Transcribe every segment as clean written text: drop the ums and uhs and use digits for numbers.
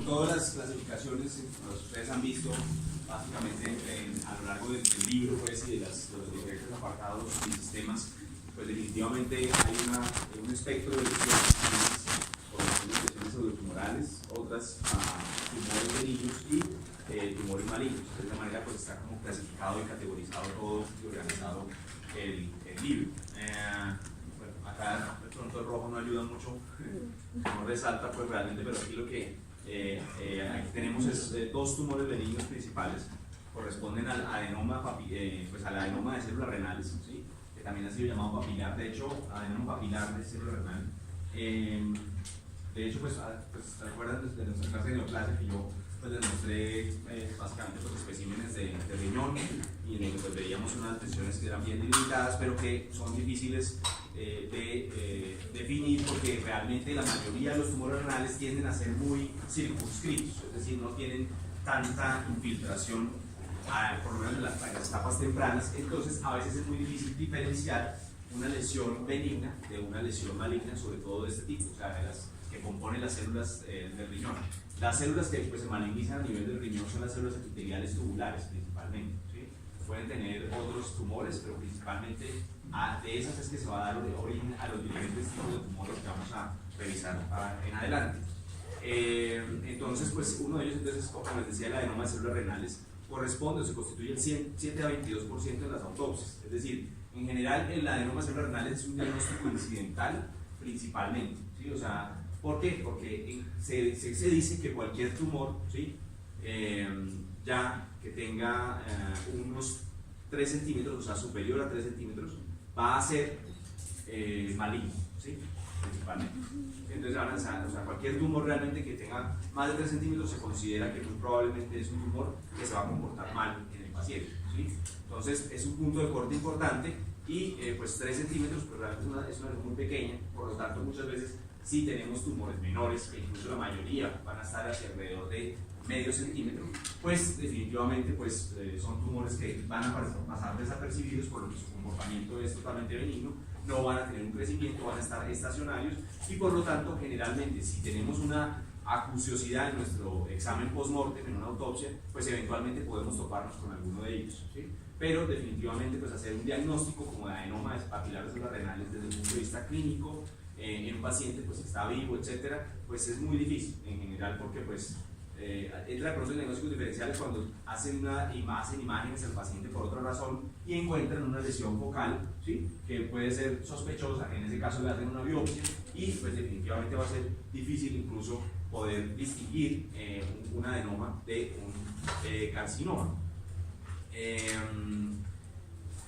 con todas las clasificaciones, pues, ustedes han visto básicamente a lo largo del libro pues, y de los diferentes apartados y sistemas, pues definitivamente hay un espectro de lesiones, lesiones pseudotumorales, otras tumores benignos y tumores malignos. De esta manera pues está como clasificado y categorizado todo y organizado el libro. Bueno, acá de pronto el rojo no ayuda mucho, no resalta pues realmente, pero aquí lo que aquí tenemos es dos tumores benignos principales, corresponden al adenoma, pues al adenoma de células renales, ¿sí? Que también ha sido llamado papilar, de hecho, adenoma papilar de célula renal. De hecho, pues ¿te acuerdas de nuestra clase de neoplasia que yo pues, les mostré básicamente los especímenes de riñón y en el que pues, veíamos unas lesiones que eran bien delimitadas, pero que son difíciles de definir porque realmente la mayoría de los tumores renales tienden a ser muy circunscritos, es decir, no tienen tanta infiltración, por lo menos en las etapas tempranas, entonces a veces es muy difícil diferenciar una lesión benigna de una lesión maligna, sobre todo de este tipo, o sea, de las que componen las células del riñón. Las células que pues, se malignizan a nivel del riñón son las células epiteliales tubulares principalmente, ¿sí? Pueden tener otros tumores, pero principalmente de esas es que se va a dar origen a los diferentes tipos de tumores que vamos a revisar en adelante. Entonces, pues uno de ellos, entonces, como les decía, el adenoma de células renales corresponde o se constituye el 7 a 22% de las autopsias. Es decir, en general, el adenoma de células renales es un diagnóstico incidental principalmente, ¿sí? O sea, ¿por qué? Porque se dice que cualquier tumor, ¿sí? Ya que tenga unos 3 centímetros, o sea, superior a 3 centímetros, va a ser maligno, ¿sí? Principalmente. Entonces, o sea, cualquier tumor realmente que tenga más de 3 centímetros se considera que muy probablemente es un tumor que se va a comportar mal en el paciente, ¿sí? Entonces, es un punto de corte importante y pues 3 centímetros pues, realmente es una lesión muy pequeña, por lo tanto, muchas veces sí tenemos tumores menores, que incluso la mayoría van a estar hacia alrededor de medio centímetro, pues definitivamente pues, son tumores que van a pasar desapercibidos por lo que su comportamiento es totalmente benigno, no van a tener un crecimiento, van a estar estacionarios y por lo tanto generalmente si tenemos una acuciosidad en nuestro examen post-mortem, en una autopsia, pues eventualmente podemos toparnos con alguno de ellos, ¿sí? Pero definitivamente pues hacer un diagnóstico como de adenoma papilar de células renales desde el punto de vista clínico en un paciente pues está vivo, etcétera, pues es muy difícil en general porque pues entra de pronto en diagnósticos diferenciales cuando hacen imágenes al paciente por otra razón y encuentran una lesión focal, ¿sí? Que puede ser sospechosa, en ese caso le hacen una biopsia y pues definitivamente va a ser difícil incluso poder distinguir un adenoma de un carcinoma.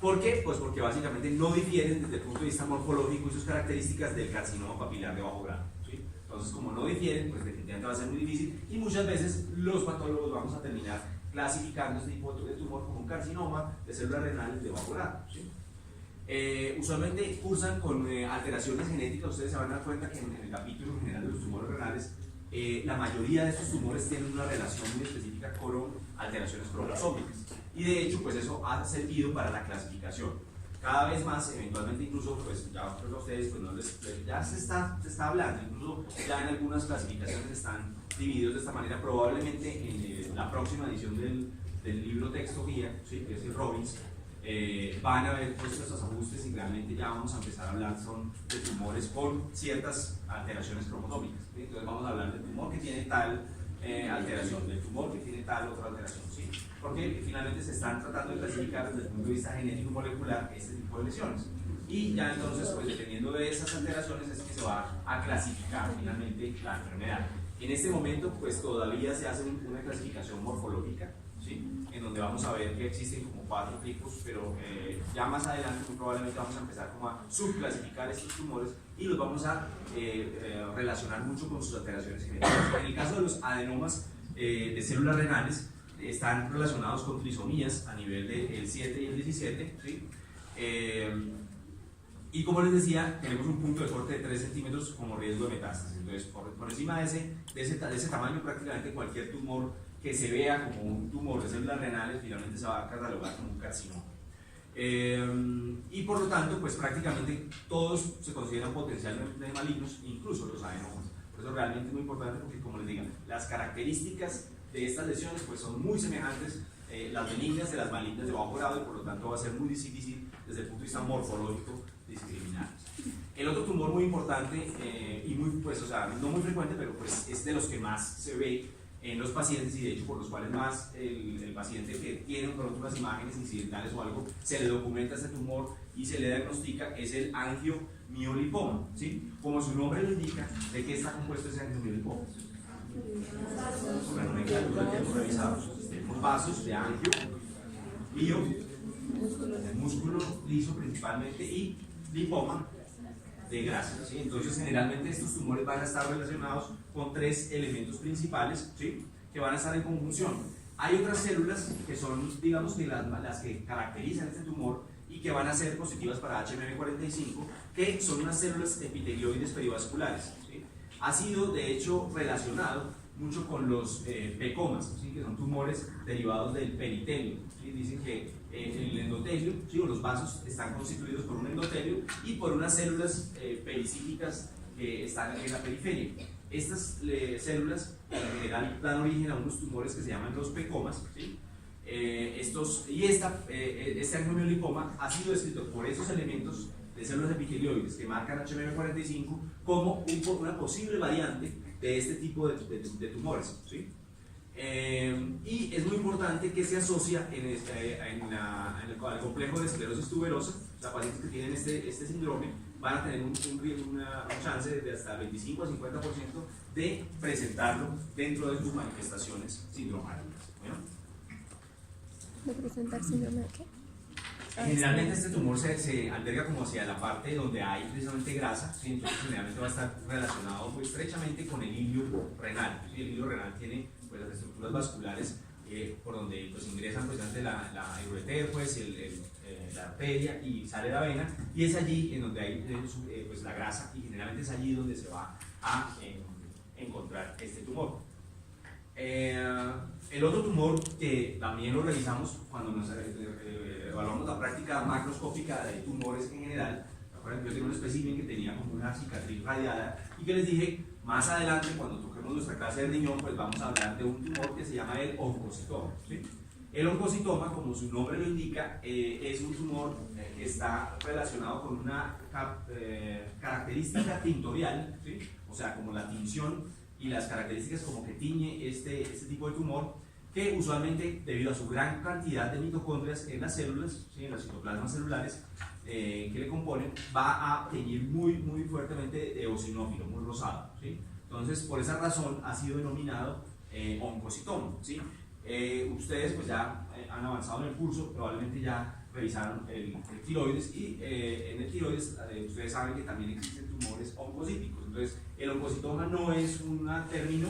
¿Por qué? Pues porque básicamente no difieren desde el punto de vista morfológico y sus características del carcinoma papilar de bajo grado, ¿sí? Entonces, como no difieren, pues definitivamente va a ser muy difícil y muchas veces los patólogos vamos a terminar clasificando este tipo de tumor como un carcinoma de células renales de bajo grado, ¿sí? Usualmente cursan con alteraciones genéticas. Ustedes se van a dar cuenta que en el capítulo general de los tumores renales la mayoría de estos tumores tienen una relación muy específica con alteraciones cromosómicas y de hecho pues eso ha servido para la clasificación. Cada vez más, eventualmente incluso, pues ya a ustedes pues, ya se está hablando, incluso ya en algunas clasificaciones están divididos de esta manera, probablemente en la próxima edición del libro texto guía, ¿sí? Que es el Robbins, van a ver pues, estos ajustes y realmente ya vamos a empezar a hablar de tumores con ciertas alteraciones cromosómicas, ¿sí? Entonces vamos a hablar del tumor que tiene tal alteración, del tumor que tiene tal otra alteración, ¿sí? Porque finalmente se están tratando de clasificar desde el punto de vista genético molecular este tipo de lesiones y ya entonces pues dependiendo de esas alteraciones es que se va a clasificar finalmente la enfermedad. En este momento pues todavía se hace una clasificación morfológica, ¿sí? En donde vamos a ver que existen como 4 tipos, pero ya más adelante muy probablemente vamos a empezar como a subclasificar estos tumores y los vamos a relacionar mucho con sus alteraciones genéticas. En el caso de los adenomas de células renales están relacionados con trisomías a nivel del 7 y el 17, ¿sí? Y como les decía, tenemos un punto de corte de 3 centímetros como riesgo de metástasis. Entonces, por encima de ese tamaño, prácticamente cualquier tumor que se vea como un tumor de células renales finalmente se va a catalogar como un carcinoma. Y por lo tanto, pues prácticamente todos se consideran potencialmente malignos, incluso los adenomas. Por Eso realmente es muy importante porque, como les digo, las características de estas lesiones pues, son muy semejantes, las benignas de las malignas de bajo grado, y por lo tanto va a ser muy difícil desde el punto de vista morfológico discriminarlos. El otro tumor muy importante y muy, pues, o sea, no muy frecuente, pero pues es de los que más se ve en los pacientes, y de hecho por los cuales más el paciente que tiene pronto unas imágenes incidentales o algo, se le documenta este tumor y se le diagnostica, es el angiomiolipoma, ¿sí? Como su nombre lo indica, ¿de qué está compuesto ese angiomiolipoma? Bueno, nomenclatura que hemos revisado. Tenemos vasos de angio, bio, el músculo liso principalmente, y lipoma de grasa, ¿sí? Entonces generalmente estos tumores van a estar relacionados con tres elementos principales, ¿sí? Que van a estar en conjunción. Hay otras células que son, digamos, que las que caracterizan este tumor y que van a ser positivas para HMB45, que son unas células epitelioides perivasculares, ¿sí? Ha sido de hecho relacionado mucho con los pecomas, ¿sí? Que son tumores derivados del peritelio, ¿sí? Dicen que el endotelio, ¿sí? O los vasos están constituidos por un endotelio y por unas células pericíticas que están en la periferia. Estas células en general dan origen a unos tumores que se llaman los pecomas, ¿sí? Este angiomiolipoma ha sido descrito por esos elementos de células epitelioides que marcan HMB45 como una posible variante de este tipo de tumores, ¿sí? Y es muy importante que se asocia al complejo de esclerosis tuberosa. Los pacientes que tienen este síndrome van a tener un chance de hasta 25 a 50% de presentarlo dentro de sus manifestaciones sindromales. ¿Bueno? ¿De presentar síndrome de qué? Generalmente este tumor se alberga como hacia la parte donde hay precisamente grasa, ¿sí? Entonces generalmente va a estar relacionado muy estrechamente con el hilio renal, ¿sí? El hilio renal tiene pues, las estructuras vasculares por donde pues, ingresan pues, la ureter, pues, la arteria y sale la vena, y es allí en donde hay pues, la grasa, y generalmente es allí donde se va a encontrar este tumor. El otro tumor que también lo revisamos cuando nos evaluamos la práctica macroscópica de tumores en general. Yo tengo un espécimen que tenía como una cicatriz radiada y que les dije, más adelante cuando toquemos nuestra clase de riñón, pues vamos a hablar de un tumor que se llama el oncocitoma, ¿sí? El oncocitoma, como su nombre lo indica, es un tumor que está relacionado con una característica tintorial, ¿sí? O sea, como la tinción y las características como que tiñe este tipo de tumor, que usualmente, debido a su gran cantidad de mitocondrias en las células, ¿sí? En los citoplasmas celulares que le componen, va a teñir muy fuertemente eosinófilo, muy rosado, ¿sí? Entonces, por esa razón ha sido denominado oncocitoma, ¿sí? Ustedes pues ya han avanzado en el curso, probablemente ya revisaron el tiroides, y en el tiroides ustedes saben que también existen tumores oncocíticos. Entonces, el oncocitoma no es un término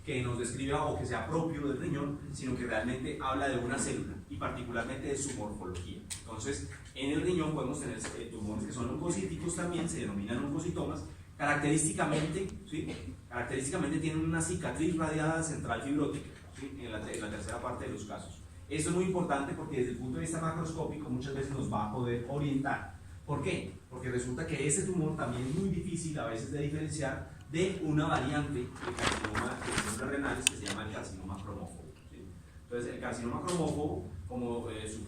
que nos describa o que sea propio del riñón, sino que realmente habla de una célula y particularmente de su morfología. Entonces, en el riñón podemos tener tumores que son oncocíticos también, se denominan oncocitomas. Característicamente, ¿sí? Característicamente tienen una cicatriz radiada central fibrótica, ¿sí? En la tercera parte de los casos. Esto es muy importante porque desde el punto de vista macroscópico muchas veces nos va a poder orientar. ¿Por qué? Porque resulta que ese tumor también es muy difícil a veces de diferenciar de una variante de carcinoma de células renales que se llama el carcinoma cromófobo, ¿sí? Entonces, el carcinoma cromófobo, como su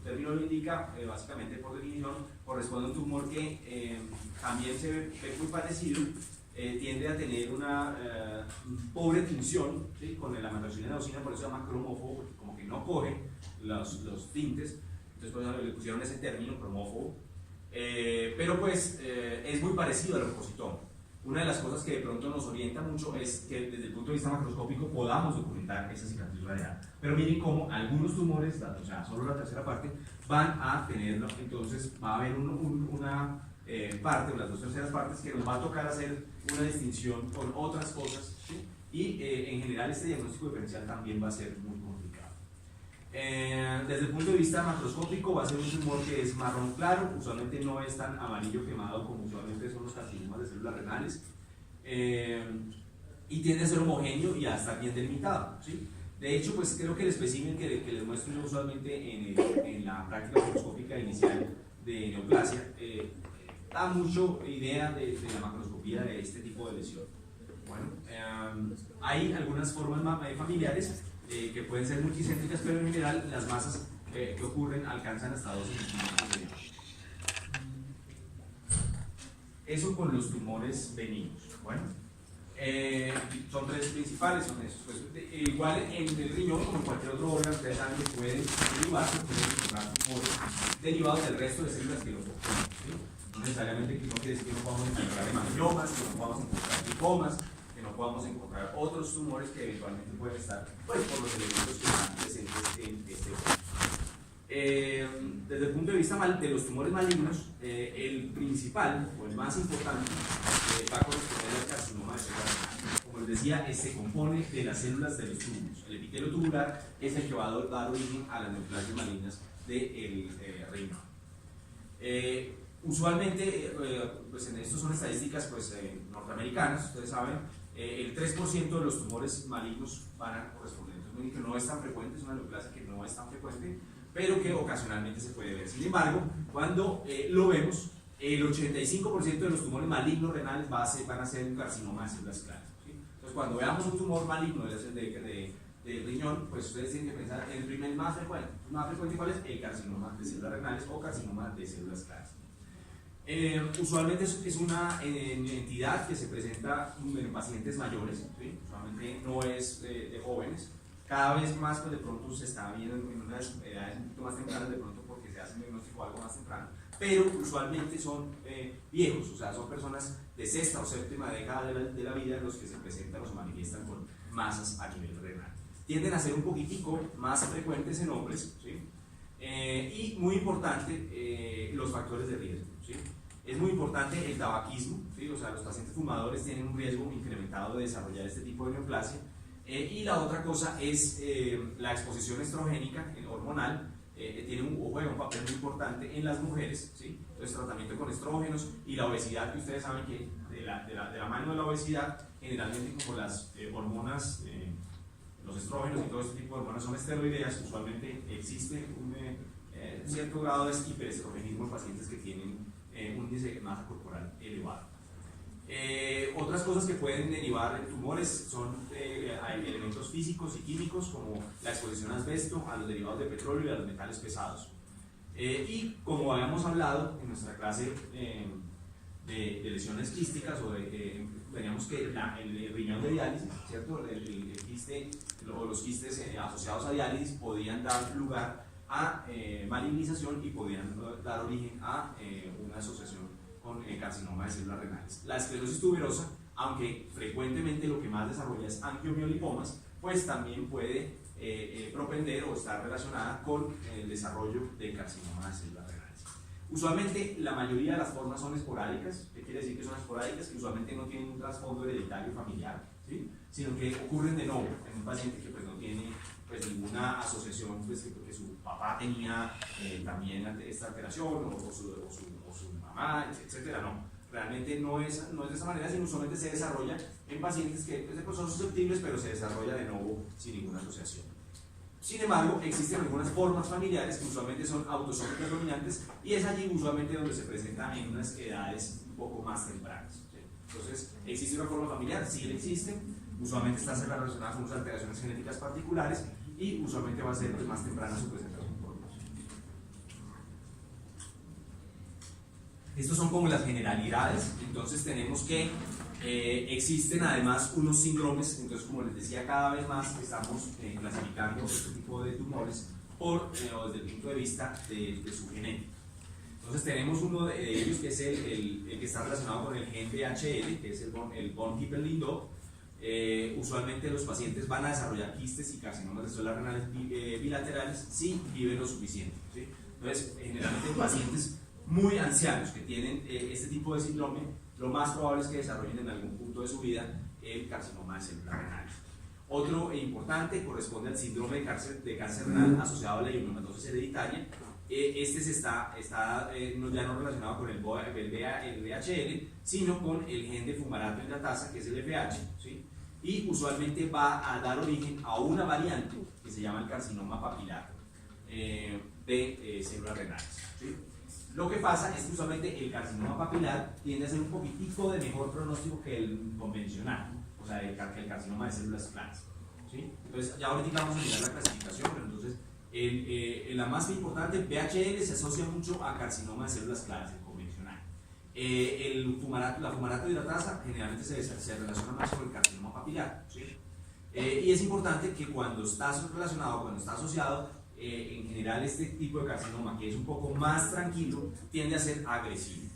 término lo indica, básicamente por definición, corresponde a un tumor que también se ve muy parecido, tiende a tener una pobre tinción, ¿sí? Con la amatoxina eosina, por eso se llama cromófobo, porque como que no coge los tintes, entonces por eso le pusieron ese término, cromófobo, pero pues es muy parecido al oncocitoma. Una de las cosas que de pronto nos orienta mucho es que desde el punto de vista macroscópico podamos documentar esa cicatriz radial. Pero miren cómo algunos tumores, o sea, solo la tercera parte, van a tenerlo. Entonces va a haber una parte, o las dos terceras partes, que nos va a tocar hacer una distinción con otras cosas, ¿sí? Y en general este diagnóstico diferencial también va a ser muy complicado. Desde el punto de vista macroscópico va a ser un tumor que es marrón claro, usualmente no es tan amarillo quemado como usualmente son los carcinomas de células renales, y tiende a ser homogéneo y a estar bien delimitado, ¿sí? De hecho, pues creo que el espécimen que les muestro yo usualmente en la práctica macroscópica inicial de neoplasia da mucho idea de la macroscopía de este tipo de lesión. Bueno, hay algunas formas familiares que pueden ser multicéntricas, pero en general las masas que ocurren alcanzan hasta 12 centímetros de diámetro. Eso con los tumores benignos. Bueno, son tres principales, son esos. Pues, igual en el riñón, como en cualquier otro órgano, ustedes saben que pueden derivar, pueden encontrar tumores derivados del resto de células que los componen, ¿sí? No necesariamente que no quiere decir que no podamos encontrar hemangiomas, que no podamos encontrar lipomas, que no podamos encontrar otros tumores que eventualmente pueden estar, pues, por los elementos que están presentes en este órgano. Desde el punto de vista de los tumores malignos, el principal o el más importante va a corresponder al carcinoma de células renales. Como les decía, se compone de las células de los túbulos. El epitelio tubular es el que va a dar origen a las neoplasias malignas del riñón. Usualmente, pues estos son estadísticas pues, norteamericanas, ustedes saben, el 3% de los tumores malignos van a corresponder. Entonces, no es tan frecuente, es una neoplasia que no es tan frecuente, pero que ocasionalmente se puede ver. Sin embargo, cuando lo vemos, el 85% de los tumores malignos renales van a ser un carcinoma de células claras, ¿sí? Entonces, cuando veamos un tumor maligno del riñón, pues ustedes tienen que pensar en el primer más frecuente. ¿El más frecuente cuál es? El carcinoma de células renales o carcinoma de células claras. Usualmente es una entidad que se presenta en pacientes mayores, ¿sí? Usualmente no es de jóvenes. Cada vez más, pues de pronto se está viendo en unas edades un poquito más tempranas, de pronto porque se hace un diagnóstico algo más temprano, pero usualmente son viejos, o sea, son personas de sexta o séptima década de la vida los que se presentan o se manifiestan con masas a nivel renal. Tienden a ser un poquitico más frecuentes en hombres, ¿sí? Y muy importante, los factores de riesgo, ¿sí? Es muy importante el tabaquismo, ¿sí? O sea, los pacientes fumadores tienen un riesgo incrementado de desarrollar este tipo de neoplasia. Y la otra cosa es la exposición estrogénica hormonal, juega un papel muy importante en las mujeres, ¿sí? Entonces, tratamiento con estrógenos y la obesidad, que ustedes saben que de la mano de la obesidad, generalmente como las hormonas, los estrógenos y todo este tipo de hormonas son esteroideas, usualmente existe un cierto grado de hiperestrogenismo en pacientes que tienen un índice de masa corporal elevado. Otras cosas que pueden derivar en tumores son hay elementos físicos y químicos como la exposición a asbesto, a los derivados de petróleo y a los metales pesados. Y como habíamos hablado en nuestra clase de lesiones quísticas, veníamos que el riñón de diálisis, ¿cierto? El quiste o los quistes asociados a diálisis podían dar lugar a malignización y podían dar origen a una asociación con carcinoma de células renales. La esclerosis tuberosa, aunque frecuentemente lo que más desarrolla es angiomiolipomas, pues también puede propender o estar relacionada con el desarrollo de carcinoma de células renales. Usualmente la mayoría de las formas son esporádicas. ¿Qué quiere decir que son esporádicas? Que usualmente no tienen un trasfondo hereditario familiar, ¿sí? Sino que ocurren de nuevo en un paciente que pues, no tiene pues, ninguna asociación, pues, que su papá tenía también esta alteración o su mamá, etcétera. No, realmente no es de esa manera, sino usualmente se desarrolla en pacientes que pues, son susceptibles, pero se desarrolla de nuevo sin ninguna asociación. Sin embargo, existen algunas formas familiares que usualmente son autosómicas dominantes y es allí usualmente donde se presenta en unas edades un poco más tempranas, ¿sí? Entonces, ¿existe una forma familiar? Sí, existe. Usualmente está relacionada con unas alteraciones genéticas particulares y usualmente va a ser pues, más temprana su presentación por los. Estos son como las generalidades. Entonces tenemos que existen además unos síndromes. Entonces, como les decía, cada vez más estamos clasificando este tipo de tumores desde el punto de vista de su genética. Entonces tenemos uno de ellos que es el que está relacionado con el gen VHL, que es el von Hippel-Lindau. Usualmente los pacientes van a desarrollar quistes y carcinomas de células renales bilaterales si viven lo suficiente, ¿sí? Entonces, generalmente en pacientes muy ancianos que tienen este tipo de síndrome, lo más probable es que desarrollen en algún punto de su vida el carcinoma de células renales. Otro importante corresponde al síndrome de cáncer renal asociado a la hemocromatoses hereditaria. Este está ya no relacionado con el VHL, sino con el gen de fumarato hidratasa, que es el FH, ¿sí? Y usualmente va a dar origen a una variante que se llama el carcinoma papilar de células renales, ¿sí? Lo que pasa es que usualmente el carcinoma papilar tiende a ser un poquitico de mejor pronóstico que el convencional. O o sea, el carcinoma de células claras. ¿Sí? Entonces, ya ahorita vamos a mirar la clasificación, pero entonces, la más importante, VHL se asocia mucho a carcinoma de células claras, el convencional. La fumarato hidratasa generalmente se relaciona más con el carcinoma papilar. ¿Sí? Y es importante que cuando está relacionado, cuando está asociado, en general este tipo de carcinoma, que es un poco más tranquilo, tiende a ser agresivo.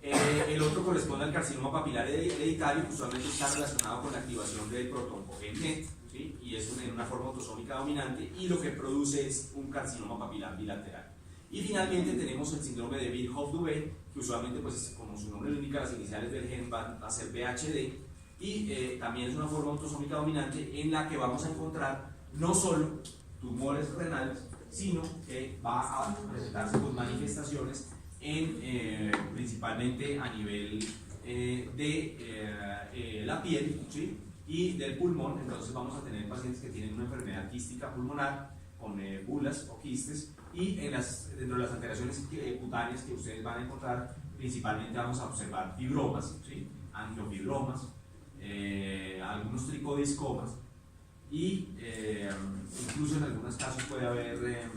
El otro corresponde al carcinoma papilar hereditario, que usualmente está relacionado con la activación del protoncogen-NET, ¿sí? Y es en una forma autosómica dominante, y lo que produce es un carcinoma papilar bilateral. Y finalmente tenemos el síndrome de Biddulph-Dubé, que usualmente, pues, como su nombre lo indica, las iniciales del gen van a ser BHD, y también es una forma autosómica dominante en la que vamos a encontrar no solo tumores renales, sino que va a presentarse con manifestaciones principalmente a nivel de la piel, ¿sí? Y del pulmón. Entonces vamos a tener pacientes que tienen una enfermedad quística pulmonar con bulas o quistes, y dentro de las alteraciones cutáneas que ustedes van a encontrar, principalmente vamos a observar fibromas, ¿sí? Angiofibromas, algunos tricodiscomas, y incluso en algunos casos puede haber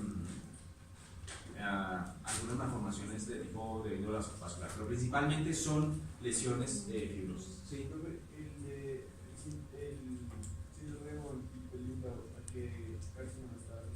algunas malformaciones de tipo de índole vascular, pero principalmente son lesiones fibrosas. ¿Sí?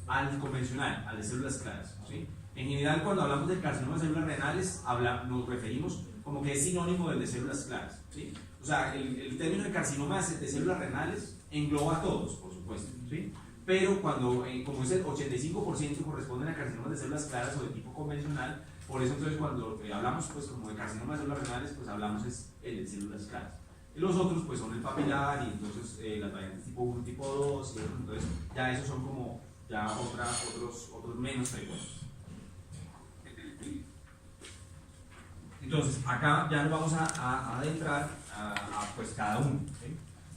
Al convencional, al de células claras. ¿Sí? En general, cuando hablamos del carcinoma de células renales, nos referimos como que es sinónimo del de células claras. ¿Sí? O sea, el término de carcinoma de células renales engloba a todos, por supuesto. ¿Sí? Pero cuando, como es el 85% corresponden a carcinomas de células claras o de tipo convencional, por eso entonces cuando hablamos pues como de carcinoma de células renales, pues hablamos es el de células claras. Y los otros pues son el papilar, y entonces las variantes tipo 1, tipo 2, y entonces ya esos son como ya otros menos frecuentes. Entonces acá ya nos vamos a adentrar a pues cada uno. ¿Sí?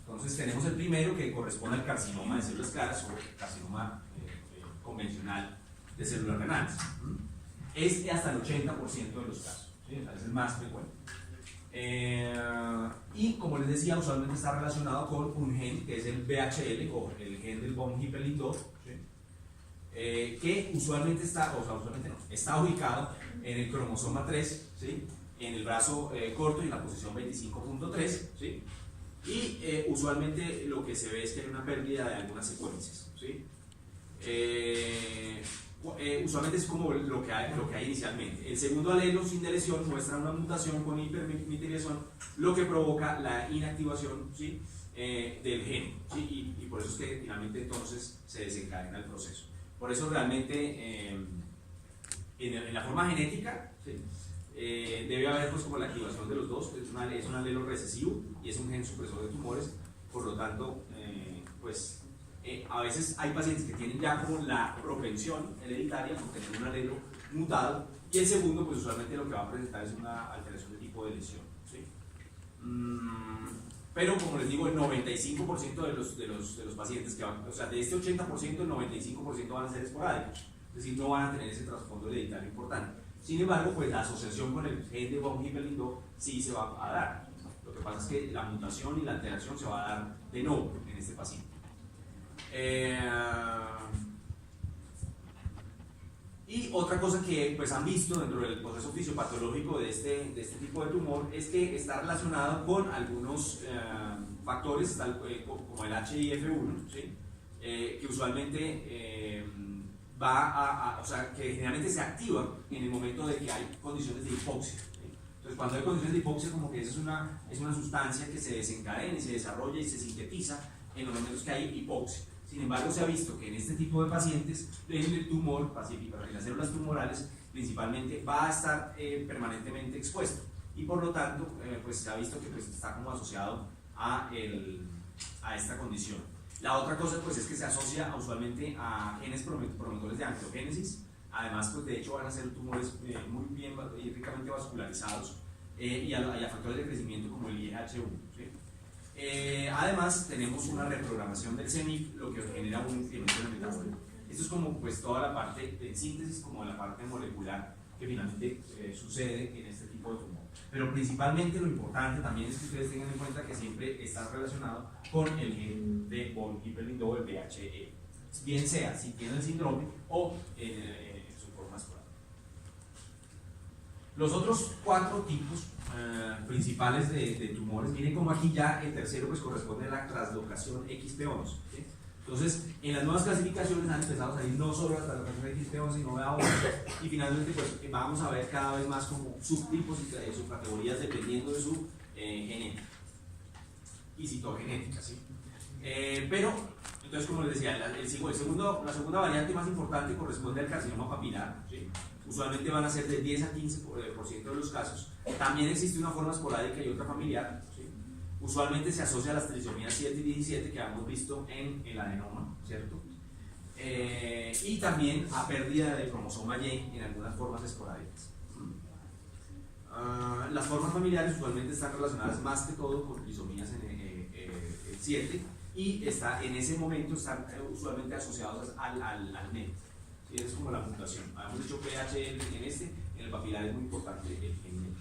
Entonces tenemos el primero, que corresponde al carcinoma de células claras o el carcinoma convencional de células renales. Es hasta el 80% de los casos, ¿sí? O sea, es el más frecuente. Y como les decía, usualmente está relacionado con un gen que es el BHL o el gen del von Hippel-Lindau, ¿sí? Que usualmente está ubicado en el cromosoma 3, ¿sí? En el brazo corto y en la posición 25.3, ¿sí? Y usualmente lo que se ve es que hay una pérdida de algunas secuencias, ¿sí? Usualmente es como lo que hay inicialmente. El segundo alelo sin deleción muestra una mutación con hipermetilación, lo que provoca la inactivación, ¿sí? Del gen, ¿sí? Y por eso es que finalmente entonces se desencadena el proceso. Por eso realmente en la forma genética, ¿sí? Debe haber pues como la activación de los dos. Es un alelo recesivo y es un gen supresor de tumores. Por lo tanto, a veces hay pacientes que tienen ya como la propensión hereditaria por tener un alelo mutado, y el segundo pues usualmente lo que va a presentar es una alteración de tipo de lesión, ¿sí? Pero como les digo, el 95% de los pacientes que van, o sea, de este 80%, el 95% van a ser esporádicos, es decir, no van a tener ese trasfondo hereditario importante. Sin embargo, pues la asociación con el gen de von Hippel-Lindau sí se va a dar. Lo que pasa es que la mutación y la alteración se va a dar de nuevo en este paciente. Y otra cosa que pues han visto dentro del proceso fisiopatológico de este tipo de tumor es que está relacionado con algunos factores como el HIF1, ¿sí? Que usualmente o sea, que generalmente se activa en el momento de que hay condiciones de hipoxia. ¿Sí? Entonces, cuando hay condiciones de hipoxia, como que esa es una sustancia que se desencadena y se desarrolla y se sintetiza en los momentos que hay hipoxia. Sin embargo, se ha visto que en este tipo de pacientes, en el tumor pacífico, en las células tumorales, principalmente va a estar permanentemente expuesto, y por lo tanto, pues se ha visto que pues, está como asociado a esta condición. La otra cosa pues es que se asocia usualmente a genes promotores de angiogénesis. Además, pues de hecho van a ser tumores muy bien y ricamente vascularizados, y a factores de crecimiento como el IHU, ¿sí? Además tenemos una reprogramación del CEMIC, lo que genera un incremento en el metabólico. Esto es como pues toda la parte de síntesis, como la parte molecular que finalmente sucede en este tipo de tumor. Pero principalmente lo importante también es que ustedes tengan en cuenta que siempre está relacionado con el gen de von Hippel-Lindau, el VHE, bien sea si tiene el síndrome o en su forma esporádica. Los otros 4 tipos principales de tumores, miren como aquí ya el tercero pues corresponde a la translocación XP11. ¿Sí? Entonces, en las nuevas clasificaciones han empezado a salir no solo la translocación XP11, sino BA11, y finalmente pues vamos a ver cada vez más como subtipos y subcategorías dependiendo de su genética y citogenética. ¿Sí? Pero, entonces como les decía, la segunda variante más importante corresponde al carcinoma papilar. ¿Sí? Usualmente van a ser de 10 a 15% de los casos. También existe una forma esporádica y otra familiar. ¿Sí? Usualmente se asocia a las trisomías 7 y 17 que hemos visto en el adenoma, ¿cierto? Y también a pérdida del cromosoma Y en algunas formas esporádicas. Las formas familiares usualmente están relacionadas más que todo con trisomías en 7 y en ese momento están usualmente asociados al NET. ¿Sí? Es como la puntuación. Habíamos dicho PHL en el papilar es muy importante el gen NET.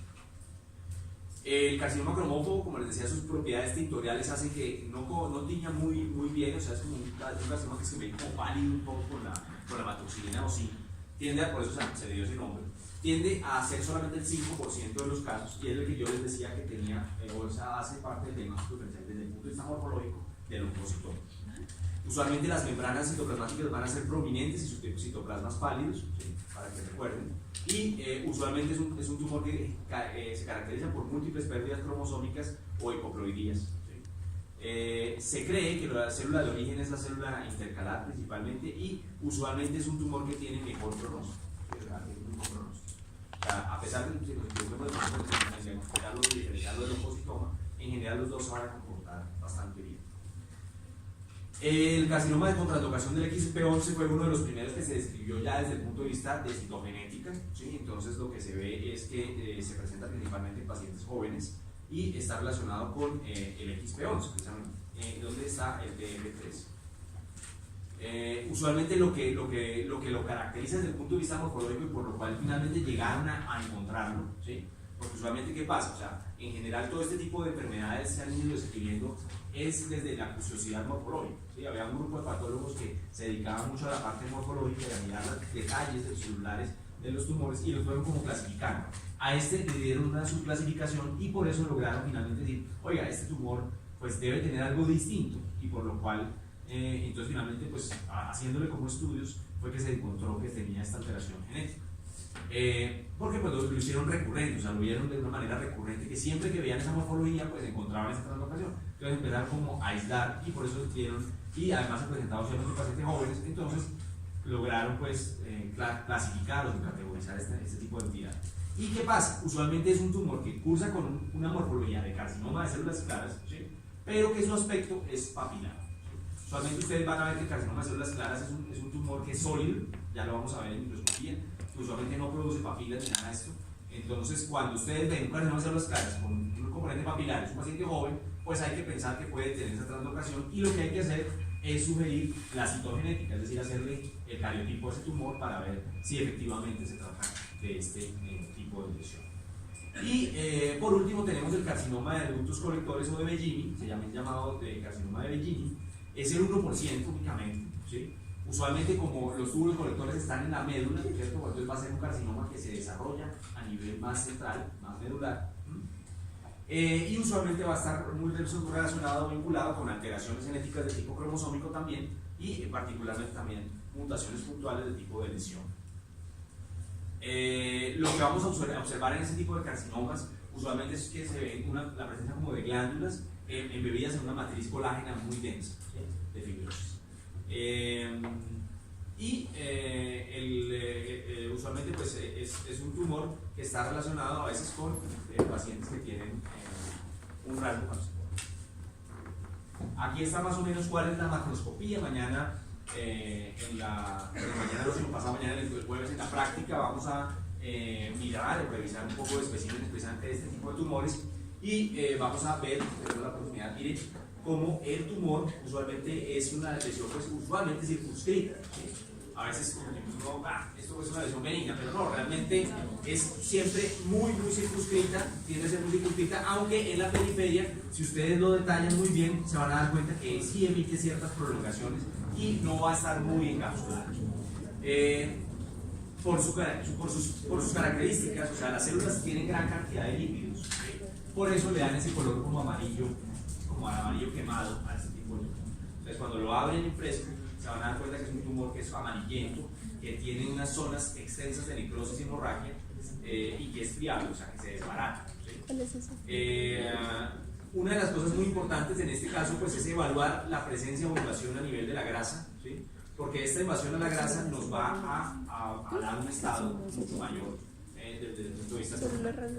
El carcinoma cromófobo, como les decía, sus propiedades tintoriales hacen que no tiña muy bien, o sea, es como un carcinoma que se ve como pálido un poco con la matoxilina o sí. Por eso se le dio ese nombre. Tiende a ser solamente el 5% de los casos, y es el que yo les decía que tenía, o sea, hace parte del diagnóstico diferencial desde el punto de vista morfológico del oncocitoma. Usualmente las membranas citoplasmáticas van a ser prominentes y sus citoplasmas pálidos, ¿sí? Para que recuerden. Y usualmente es un tumor que se caracteriza por múltiples pérdidas cromosómicas o hipoploidías. ¿Sí? Se cree que la célula de origen es la célula intercalar principalmente y usualmente es un tumor que tiene mejor pronóstico. O sea, a pesar de que los diferenciarlo del oncocitoma, en general los dos se van a comportar bastante bien. El carcinoma de contraindicación del XP11 fue uno de los primeros que se describió ya desde el punto de vista de citogenética. ¿Sí? Entonces lo que se ve es que se presenta principalmente en pacientes jóvenes y está relacionado con el XP11, precisamente. ¿Dónde está el TF3? Usualmente lo que lo caracteriza desde el punto de vista morfológico y por lo cual finalmente llegaron a encontrarlo, ¿sí? Porque usualmente, ¿qué pasa? O sea, en general todo este tipo de enfermedades se han ido describiendo es desde la curiosidad morfológica. ¿Sí? Había un grupo de patólogos que se dedicaban mucho a la parte morfológica y a mirar los detalles de los celulares de los tumores y los fueron como clasificando. A este le dieron una subclasificación y por eso lograron finalmente decir, oiga, este tumor pues debe tener algo distinto, y por lo cual entonces finalmente pues haciéndole como estudios fue que se encontró que tenía esta alteración genética. Porque pues lo hicieron recurrente, o sea, lo vieron de una manera recurrente, que siempre que veían esa morfología pues encontraban esa translocación. Entonces empezaron como a aislar y por eso dieron, y además se presentaban siempre pacientes jóvenes, entonces lograron pues clasificar o categorizar este tipo de entidad. ¿Y qué pasa? Usualmente es un tumor que cursa con una morfología de carcinoma de células claras, ¿sí? Pero que su aspecto es papilar. Usualmente ustedes van a ver que el carcinoma de células claras es un tumor que es sólido, ya lo vamos a ver en microscopía, que usualmente no produce papilas ni nada de esto. Entonces, cuando ustedes ven un carcinoma de células claras con un componente papilar, es un paciente joven, pues hay que pensar que puede tener esa translocación, y lo que hay que hacer es sugerir la citogenética, es decir, hacerle el cariotipo a ese tumor para ver si efectivamente se trata de este tipo de lesión. Y por último tenemos el carcinoma de ductos colectores o de Bellini, se llama llamado de carcinoma de Bellini, es el 1% únicamente, ¿sí? Usualmente como los túbulos colectores están en la médula, ¿cierto? Entonces va a ser un carcinoma que se desarrolla a nivel más central, más medular, y usualmente va a estar muy relacionado o vinculado con alteraciones genéticas de tipo cromosómico también, y particularmente también mutaciones puntuales de tipo de lesión. Lo que vamos a observar en ese tipo de carcinomas usualmente es que se ve la presencia como de glándulas embebidas en una matriz colágena muy densa, ¿sí? De fibrosis. Usualmente pues, es un tumor que está relacionado a veces con pacientes que tienen un rasgo carcinoma. Aquí está más o menos cuál es la macroscopía. Mañana, pasado mañana, el jueves en la práctica, vamos a mirar o revisar un poco de especímenes precisamente de este tipo de tumores, y vamos a ver, tenemos la oportunidad, miren, cómo el tumor usualmente es una lesión pues, usualmente circunscrita, ¿sí? a veces como que uno, esto es una lesión benigna, pero no, realmente es siempre muy circunscrita, tiende a ser muy circunscrita, aunque en la periferia, si ustedes lo detallan muy bien, se van a dar cuenta que sí emite ciertas prolongaciones y no va a estar muy encapsulada. Por sus características, o sea, las células tienen gran cantidad de lípidos, ¿sí? Por eso le dan ese color como amarillo quemado a este tipo de tumor. Entonces, cuando lo abren en fresco, se van a dar cuenta que es un tumor que es amarillento, que tiene unas zonas extensas de necrosis y hemorragia y que es friable, o sea, que se desbarata, ¿sí? ¿Cuál es eso? Una de las cosas muy importantes en este caso pues, es evaluar la presencia o invasión a nivel de la grasa, ¿sí? Porque esta invasión a la grasa nos va a dar un estado mucho mayor desde el punto de vista celular.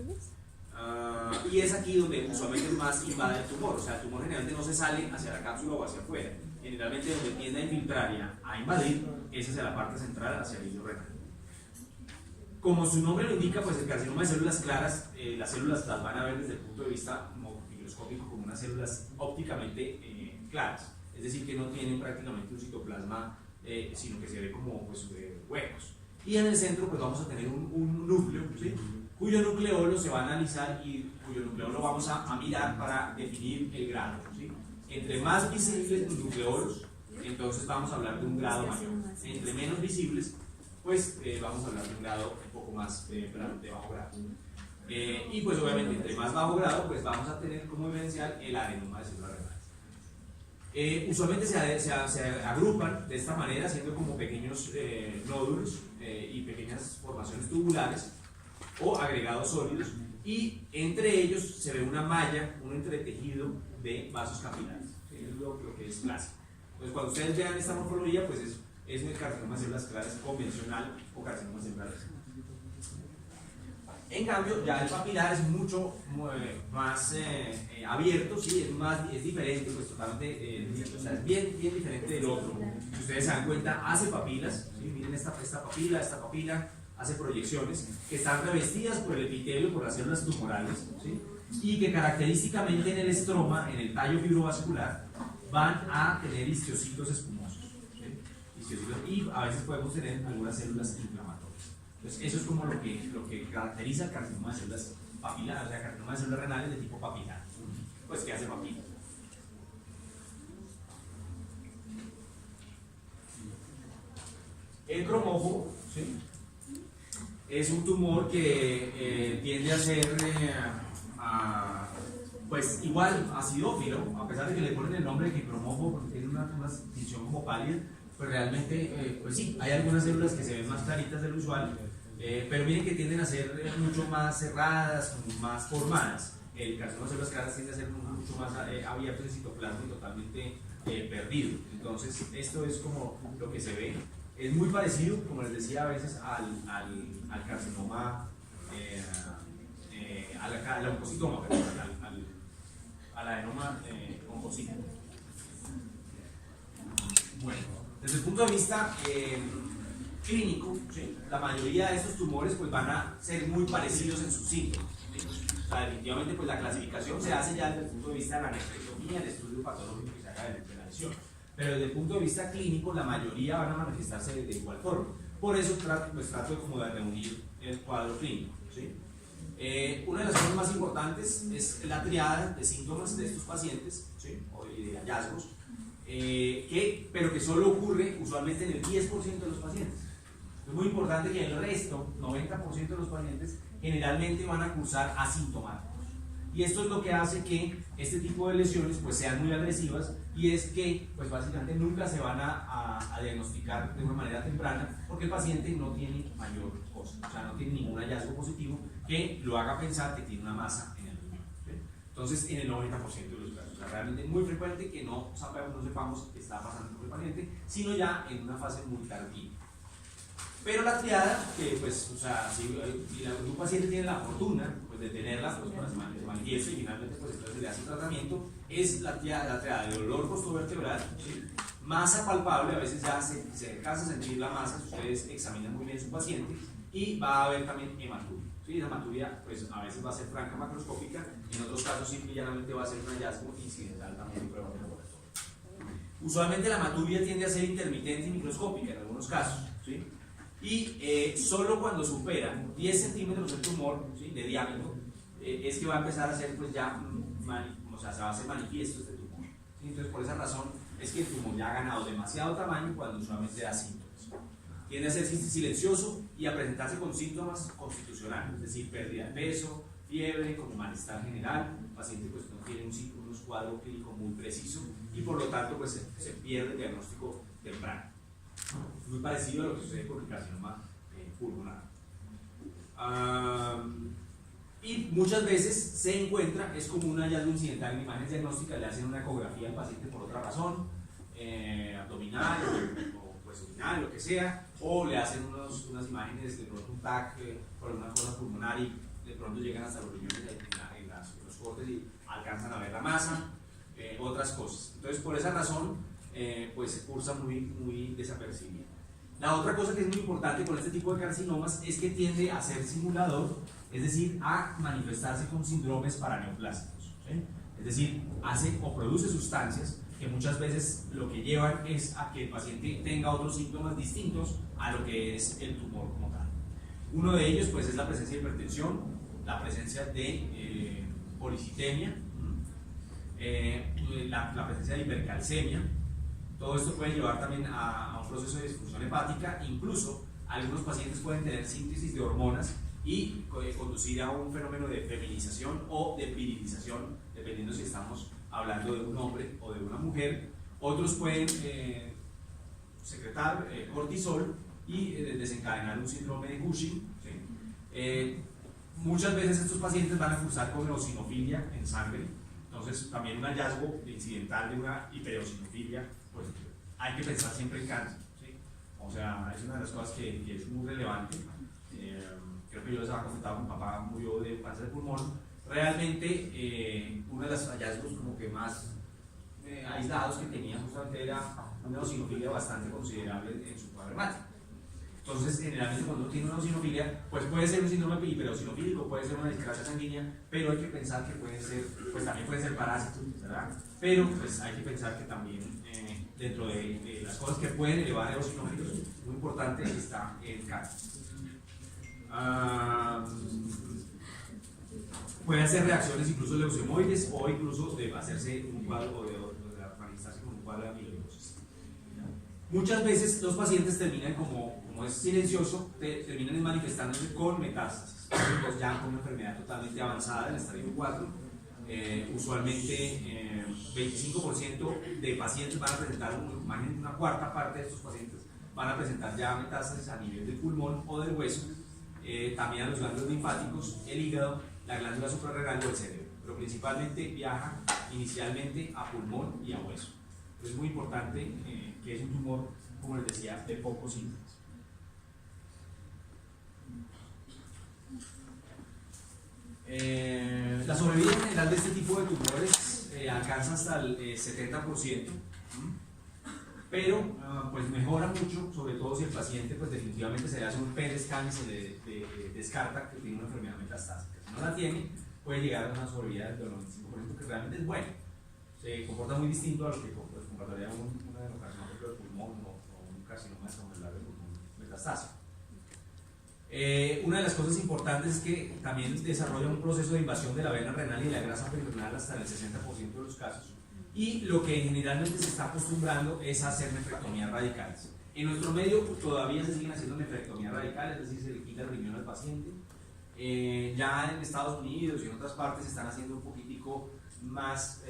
Y es aquí donde usualmente más invade el tumor, o sea, el tumor generalmente no se sale hacia la cápsula o hacia afuera, generalmente donde tiende a infiltrar y a invadir es hacia la parte central, hacia el hilo renal. Como su nombre lo indica, pues el carcinoma de células claras, las células las van a ver desde el punto de vista microscópico como unas células ópticamente claras, es decir, que no tienen prácticamente un citoplasma, sino que se ve como pues, huecos. Y en el centro pues vamos a tener un núcleo, ¿sí? Cuyo nucleolo se va a analizar y cuyo nucleolo vamos a mirar para definir el grado, ¿sí? Entre más visibles los nucleolos, entonces vamos a hablar de un grado mayor. Entre menos visibles, pues vamos a hablar de un grado un poco más de bajo grado. Y pues obviamente entre más bajo grado, pues vamos a tener como evidencial el adenoma de células renales. Usualmente se agrupan de esta manera, haciendo como pequeños nódulos y pequeñas formaciones tubulares o agregados sólidos, y entre ellos se ve una malla, un entretejido de vasos capilares. Es lo que es clásico. Entonces, cuando ustedes vean esta morfología, pues es el carcinoma de células claras convencional o carcinoma de células. En cambio, ya el papilar es mucho más abierto, ¿sí? Es diferente, pues totalmente, o sea, es bien diferente del otro. Si ustedes se dan cuenta, hace papilas, ¿sí? Miren esta papila hace proyecciones que están revestidas por el epitelio, por las células tumorales, ¿sí? Y que característicamente en el estroma, en el tallo fibrovascular, van a tener histiocitos espumosos, ¿sí? Y a veces podemos tener algunas células inflamatorias. Entonces, eso es como lo que caracteriza el carcinoma de células papilares, o sea, carcinoma de células renales de tipo papilar, pues que hace papilas. El cromófobo, ¿sí? Es un tumor que tiende a ser pues igual acidófilo, a pesar de que le ponen el nombre de cromófobo porque tiene una tinción como pálida, pues realmente pues sí, hay algunas células que se ven más claritas de lo usual, pero miren que tienden a ser mucho más cerradas, más formadas. El carcinoma de células claras tiende a ser mucho más abierto en citoplasma y totalmente perdido. Entonces esto es como lo que se ve. Es muy parecido, como les decía, a veces al carcinoma, al oncocitoma, al adenoma oncocita. Bueno, desde el punto de vista clínico, ¿sí? La mayoría de estos tumores pues, van a ser muy parecidos en sus síntomas, ¿sí? O sea, definitivamente pues, la clasificación se hace ya desde el punto de vista de la nefrectomía, el estudio patológico que se haga de la lesión. Pero desde el punto de vista clínico, la mayoría van a manifestarse de igual forma. Por eso trato de reunir el cuadro clínico, ¿sí? Una de las cosas más importantes es la triada de síntomas de estos pacientes, ¿sí? Y de hallazgos, pero que solo ocurre usualmente en el 10% de los pacientes. Es muy importante que el resto, 90% de los pacientes, generalmente van a cursar asintomáticos. Y esto es lo que hace que este tipo de lesiones pues, sean muy agresivas, y es que pues, básicamente nunca se van a diagnosticar de una manera temprana porque el paciente no tiene mayor cosa, o sea, no tiene ningún hallazgo positivo que lo haga pensar que tiene una masa en el riñón, ¿sí? Entonces, en el 90% de los casos, o sea, realmente es muy frecuente que no sepamos qué está pasando con el paciente, sino ya en una fase muy tardía. Pero la triada, que pues, o sea, si un paciente tiene la fortuna pues, de tenerla, pues para se manifiesta y finalmente pues entonces le hace tratamiento, es la triada de dolor postovertebral, ¿sí? Masa palpable, a veces ya se alcanza a sentir la masa, si ustedes examinan muy bien su paciente, y va a haber también hematuria, ¿sí? La hematuria pues a veces va a ser franca macroscópica, y en otros casos simple y llanamente va a ser un hallazgo incidental también de prueba de laboratorio. Usualmente la hematuria tiende a ser intermitente y microscópica en algunos casos, ¿sí? Y solo cuando supera 10 centímetros el tumor, ¿sí?, de diámetro, es que va a empezar a ser, pues ya, o sea, se va a hacer manifiesto este tumor, ¿sí? Entonces, por esa razón es que el tumor ya ha ganado demasiado tamaño cuando usualmente da síntomas. Tiende a ser silencioso y a presentarse con síntomas constitucionales, es decir, pérdida de peso, fiebre, como malestar general. El paciente pues no tiene un cuadro clínico muy preciso y por lo tanto pues se pierde el diagnóstico temprano. Muy parecido a lo que sucede con el carcinoma pulmonar. Y muchas veces se encuentra, es como un hallazgo incidental en imágenes diagnósticas, le hacen una ecografía al paciente por otra razón, abdominal o pues urinal, lo que sea, o le hacen unas imágenes de pronto un TAC por alguna cosa pulmonar y de pronto llegan hasta los riñones en los cortes y alcanzan a ver la masa, otras cosas. Entonces, por esa razón, pues se cursa muy desapercibido. La otra cosa que es muy importante con este tipo de carcinomas es que tiende a ser simulador, es decir, a manifestarse con síndromes paraneoplásticos, ¿sí? Es decir, hace o produce sustancias que muchas veces lo que llevan es a que el paciente tenga otros síntomas distintos a lo que es el tumor como tal. Uno de ellos pues es la presencia de hipertensión, la presencia de policitemia, la presencia de hipercalcemia. Todo esto puede llevar también a un proceso de disfunción hepática. Incluso algunos pacientes pueden tener síntesis de hormonas y conducir a un fenómeno de feminización o de virilización, dependiendo si estamos hablando de un hombre o de una mujer. Otros pueden secretar cortisol y desencadenar un síndrome de Cushing, ¿sí? Muchas veces estos pacientes van a cursar con eosinofilia en sangre. Entonces, también un hallazgo incidental de una hipereosinofilia, pues hay que pensar siempre en cáncer, ¿sí? O sea, es una de las cosas que es muy relevante. Creo que yo les había comentado, mi papá murió de cáncer de pulmón. Realmente, uno de los hallazgos como que más aislados que tenía justamente era una eosinofilia bastante considerable en su cuadro hepático. Entonces, generalmente cuando uno tiene una eosinofilia, pues puede ser un síndrome hipereosinofílico, puede ser una discrasia sanguínea, pero hay que pensar que puede ser, pues también puede ser parásito, ¿verdad? Pero pues hay que pensar que también dentro de las cosas que pueden elevar eosinófilos, muy importante está el cáncer. Puede hacer reacciones incluso leucemoides o incluso de hacerse un cuadro o de manifestarse con un cuadro de amiloidosis. Muchas veces los pacientes terminan como es silencioso, terminan manifestándose con metástasis, pues ya con una enfermedad totalmente avanzada en el estadio 4. Usualmente 25% de pacientes van a presentar, imagínense, una cuarta parte de estos pacientes van a presentar ya metástasis a nivel del pulmón o del hueso, también a los ganglios linfáticos, el hígado, la glándula suprarrenal o el cerebro, pero principalmente viaja inicialmente a pulmón y a hueso. Es muy importante que es un tumor, como les decía, de pocos síntomas. La sobrevida en general de este tipo de tumores alcanza hasta el 70%, pero pues mejora mucho, sobre todo si el paciente pues definitivamente se le hace un PET scan y se le descarta que tiene una enfermedad metastásica. Si no la tiene, puede llegar a una sobrevida del 95%, que realmente es bueno. Se comporta muy distinto a lo que comportaría una adenocarcinoma del pulmón o un carcinoma celular del pulmón metastásico. Una de las cosas importantes es que también desarrolla un proceso de invasión de la vena renal y la grasa perineal hasta el 60% de los casos, y lo que generalmente se está acostumbrando es a hacer nefrectomías radicales. En nuestro medio todavía se siguen haciendo nefrectomías radicales, es decir, se le quita el riñón al paciente. Ya en Estados Unidos y en otras partes se están haciendo un poquitico más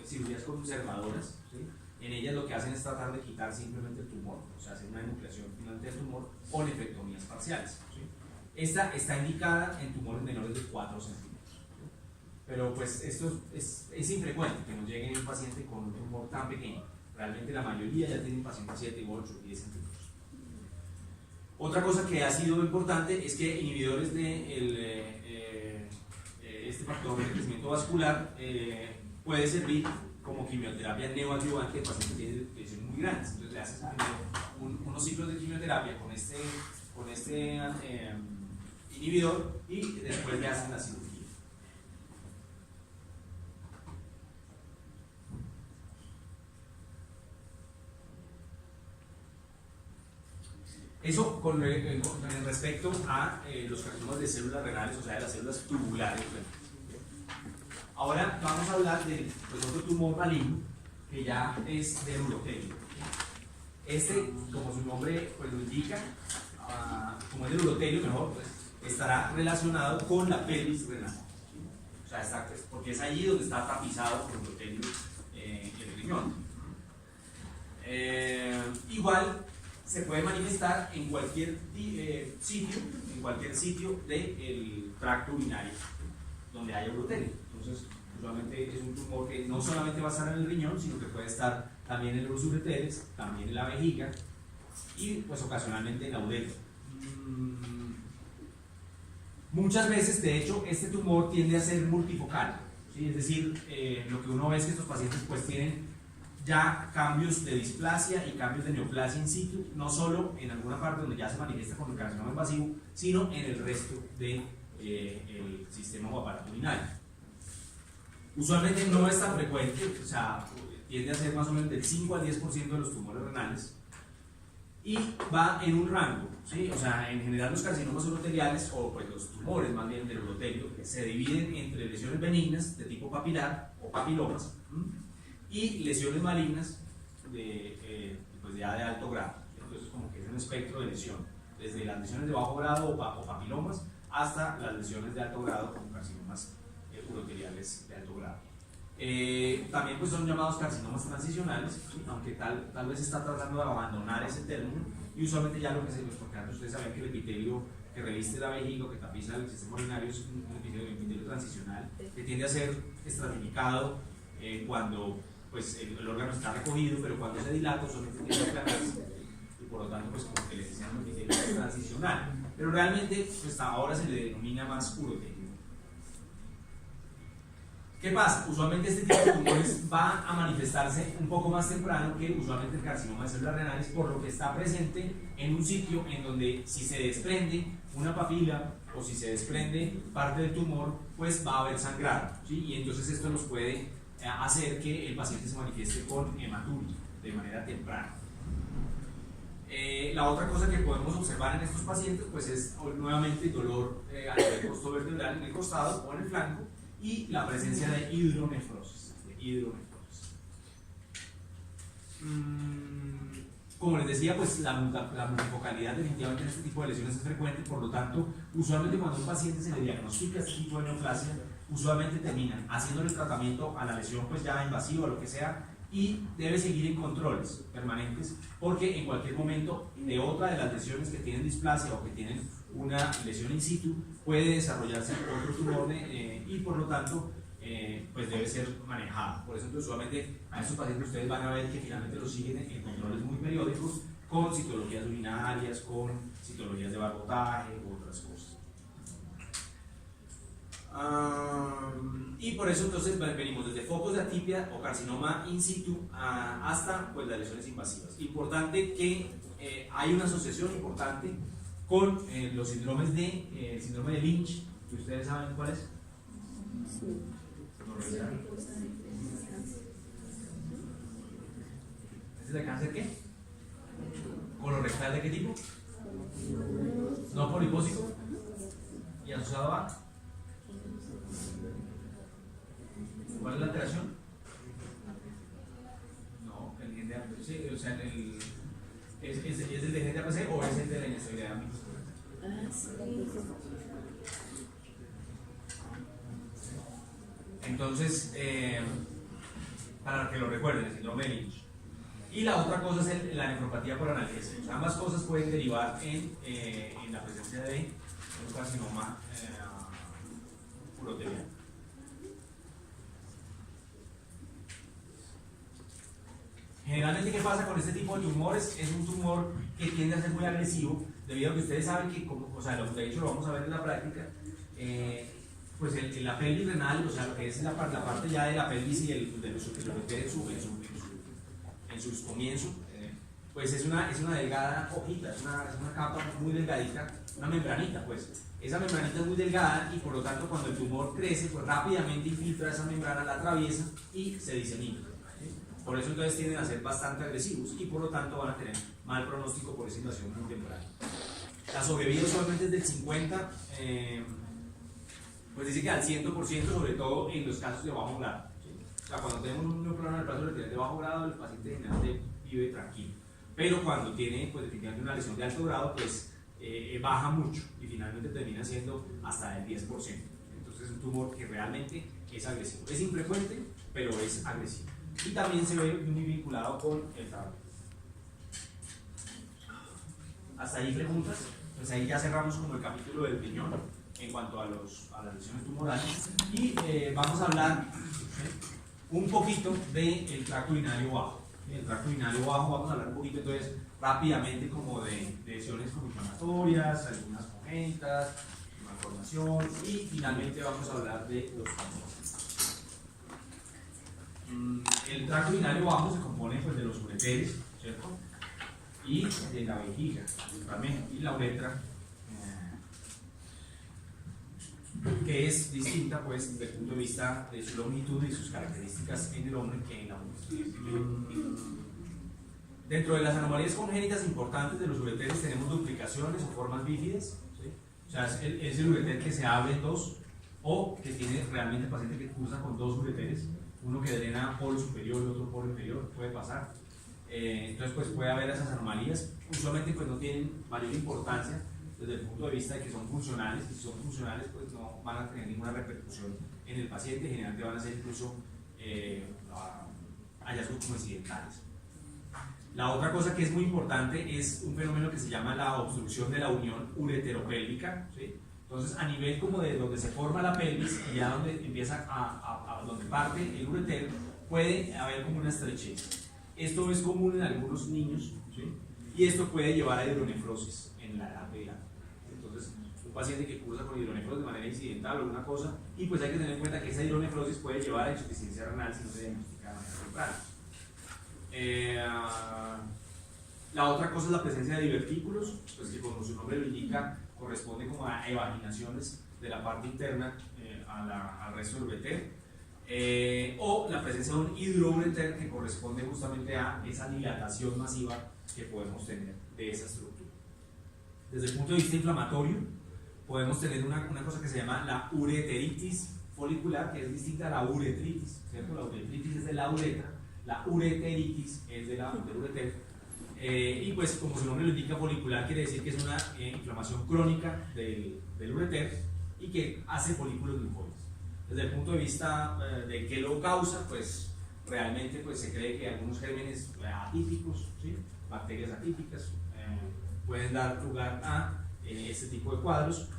cirugías conservadoras, ¿sí? En ellas lo que hacen es tratar de quitar simplemente el tumor, o sea, hacer una enucleación final del tumor o nefrectomías parciales, ¿sí? Esta está indicada en tumores menores de 4 centímetros, ¿sí? Pero pues esto es infrecuente que nos llegue un paciente con un tumor tan pequeño. Realmente la mayoría ya tienen pacientes 7, 8, 10 centímetros. Otra cosa que ha sido importante es que inhibidores de este factor de crecimiento vascular puede servir como quimioterapia neoadyuvante. El paciente tiene lesiones muy grandes, entonces le haces unos ciclos de quimioterapia con este inhibidor y después le hacen la cirugía. Eso con respecto a los carcinomas de células renales, o sea, de las células tubulares. Ahora vamos a hablar de pues, otro tumor maligno que ya es de urotelio. Este, como su nombre pues, lo indica, como es de urotelio, mejor, pues, estará relacionado con la pelvis renal. O sea, está, pues, porque es allí donde está tapizado por urotelio el riñón. Igual se puede manifestar en cualquier sitio del tracto urinario donde haya urotelio. Entonces, usualmente es un tumor que no solamente va a estar en el riñón, sino que puede estar también en los ureteres, también en la vejiga y pues ocasionalmente en la uretra. Muchas veces, de hecho, este tumor tiende a ser multifocal, ¿sí? Es decir, lo que uno ve es que estos pacientes pues tienen ya cambios de displasia y cambios de neoplasia in situ, no solo en alguna parte donde ya se manifiesta con el carcinoma invasivo, sino en el resto del sistema o aparato urinario. Usualmente no es tan frecuente, o sea, tiende a ser más o menos del 5 al 10% de los tumores renales y va en un rango, ¿sí? O sea, en general los carcinomas uroteliales, o pues los tumores más bien del urotelio, se dividen entre lesiones benignas de tipo papilar o papilomas, y lesiones malignas pues ya de alto grado. Entonces, como que es un espectro de lesión, desde las lesiones de bajo grado o papilomas hasta las lesiones de alto grado, como carcinomas uroteliales de alto grado. También pues son llamados carcinomas transicionales, aunque tal vez se está tratando de abandonar ese término, y usualmente ya lo que se los porque antes ustedes saben que el epitelio que reviste la vejiga o que tapiza el sistema urinario es un epitelio transicional que tiende a ser estratificado cuando pues, el órgano está recogido, pero cuando se dilata solamente tiene que aclararse, y por lo tanto pues como que le decían un epitelio transicional, pero realmente pues ahora se le denomina más urotelio. ¿Qué pasa? Usualmente este tipo de tumores va a manifestarse un poco más temprano que usualmente el carcinoma de células renales, por lo que está presente en un sitio en donde si se desprende una papila o si se desprende parte del tumor, pues va a haber sangrado, ¿sí? Y entonces esto nos puede hacer que el paciente se manifieste con hematuria de manera temprana. La otra cosa que podemos observar en estos pacientes pues es nuevamente dolor a nivel costovertebral en el costado o en el flanco, y la presencia de hidronefrosis. Como les decía, pues la multifocalidad definitivamente en este tipo de lesiones es frecuente, por lo tanto, usualmente cuando a un paciente se le diagnostica este tipo de neoplasia, usualmente terminan haciéndole el tratamiento a la lesión pues ya invasiva o lo que sea, y debe seguir en controles permanentes, porque en cualquier momento de otra de las lesiones que tienen displasia o que tienen una lesión in situ puede desarrollarse otro tumor y por lo tanto pues debe ser manejado. Por eso entonces, usualmente a estos pacientes ustedes van a ver que finalmente los siguen en controles muy periódicos con citologías urinarias, con citologías de barbotaje u otras cosas. Y por eso entonces venimos desde focos de atipia o carcinoma in situ hasta pues, las lesiones invasivas. Importante que hay una asociación importante con los síndromes el síndrome de Lynch, que ustedes saben cuál es. Sí. ¿Es de cáncer qué? ¿Colorectal de qué tipo? ¿No polipósico? ¿Y asociado a? ¿Cuál es la alteración? No, el gen de APC, sí, o sea, ¿es el de gen de APC o es el de la inestabilidad microscópica? Entonces, para que lo recuerden, el síndrome de Lynch. Y la otra cosa es la nefropatía por analgesia. O sea, ambas cosas pueden derivar en la presencia de un carcinoma uroteliano. Generalmente, ¿qué pasa con este tipo de tumores? Es un tumor que tiende a ser muy agresivo, debido a que ustedes saben que, o sea, de hecho lo vamos a ver en la práctica, pues la pelvis renal, o sea, lo que es la parte ya de la pelvis y de lo que en sus comienzos, pues es una delgada hojita, es una capa muy delgadita, una membranita, pues. Esa membranita es muy delgada y por lo tanto cuando el tumor crece, pues rápidamente infiltra esa membrana, la atraviesa y se disemina. Por eso entonces tienden a ser bastante agresivos y por lo tanto van a tener mal pronóstico por esa invasión muy temprana. La sobrevida usualmente es del 50%, pues dice que al 100%, sobre todo en los casos de bajo grado. ¿Sí? O sea, cuando tenemos un neoplano en el brazo lateral de bajo grado, el paciente generalmente vive tranquilo. Pero cuando tiene pues, definitivamente una lesión de alto grado, pues baja mucho y finalmente termina siendo hasta el 10%. Entonces es un tumor que realmente es agresivo. Es infrecuente, pero es agresivo. Y también se ve muy vinculado con el tabaco. Hasta ahí preguntas. Pues ahí ya cerramos como el capítulo del riñón en cuanto a las lesiones tumorales. Y vamos a hablar un poquito del tracto urinario bajo. El tracto urinario bajo, vamos a hablar un poquito entonces rápidamente como de lesiones como inflamatorias, algunas congénitas, malformación y finalmente vamos a hablar de los tumores. El tracto urinario bajo se compone pues, de los ureteres, ¿cierto? Y de la vejiga, principalmente, y la uretra, que es distinta pues, desde el punto de vista de su longitud y sus características en el hombre que en la mujer. Dentro de las anomalías congénitas importantes de los ureteres tenemos duplicaciones o formas bífidas, ¿sí? O sea, es el ureter que se abre en dos o que tiene realmente el paciente que cursa con dos ureteres, uno que drena polo superior y otro polo inferior, puede pasar. Entonces pues puede haber esas anomalías, usualmente pues no tienen mayor importancia desde el punto de vista de que son funcionales, y si son funcionales pues no van a tener ninguna repercusión en el paciente, generalmente van a ser incluso hallazgos como incidentales. La otra cosa que es muy importante es un fenómeno que se llama la obstrucción de la unión ureteropélvica, ¿sí? Entonces a nivel como de donde se forma la pelvis y ya donde empieza donde parte el ureter puede haber como una estrechez. Esto es común en algunos niños, ¿sí? Y esto puede llevar a hidronefrosis en la edad pediátrica. Entonces, un paciente que cursa con hidronefrosis de manera incidental o alguna cosa, y pues hay que tener en cuenta que esa hidronefrosis puede llevar a insuficiencia renal si no se diagnostica de manera temprana. La otra cosa es la presencia de divertículos, pues que como su nombre lo indica, corresponde como a evaginaciones de la parte interna al resto del ureter. O la presencia de un hidroureter que corresponde justamente a esa dilatación masiva que podemos tener de esa estructura. Desde el punto de vista inflamatorio, podemos tener una cosa que se llama la ureteritis folicular, que es distinta a la uretritis, ¿cierto? La uretritis es de la uretra, la ureteritis es del ureter. Y pues como su nombre lo indica, folicular quiere decir que es una inflamación crónica del ureter y que hace folículos linfóides. Desde el punto de vista de qué lo causa, pues realmente pues, se cree que algunos gérmenes atípicos, ¿sí? Bacterias atípicas, pueden dar lugar a este tipo de cuadros.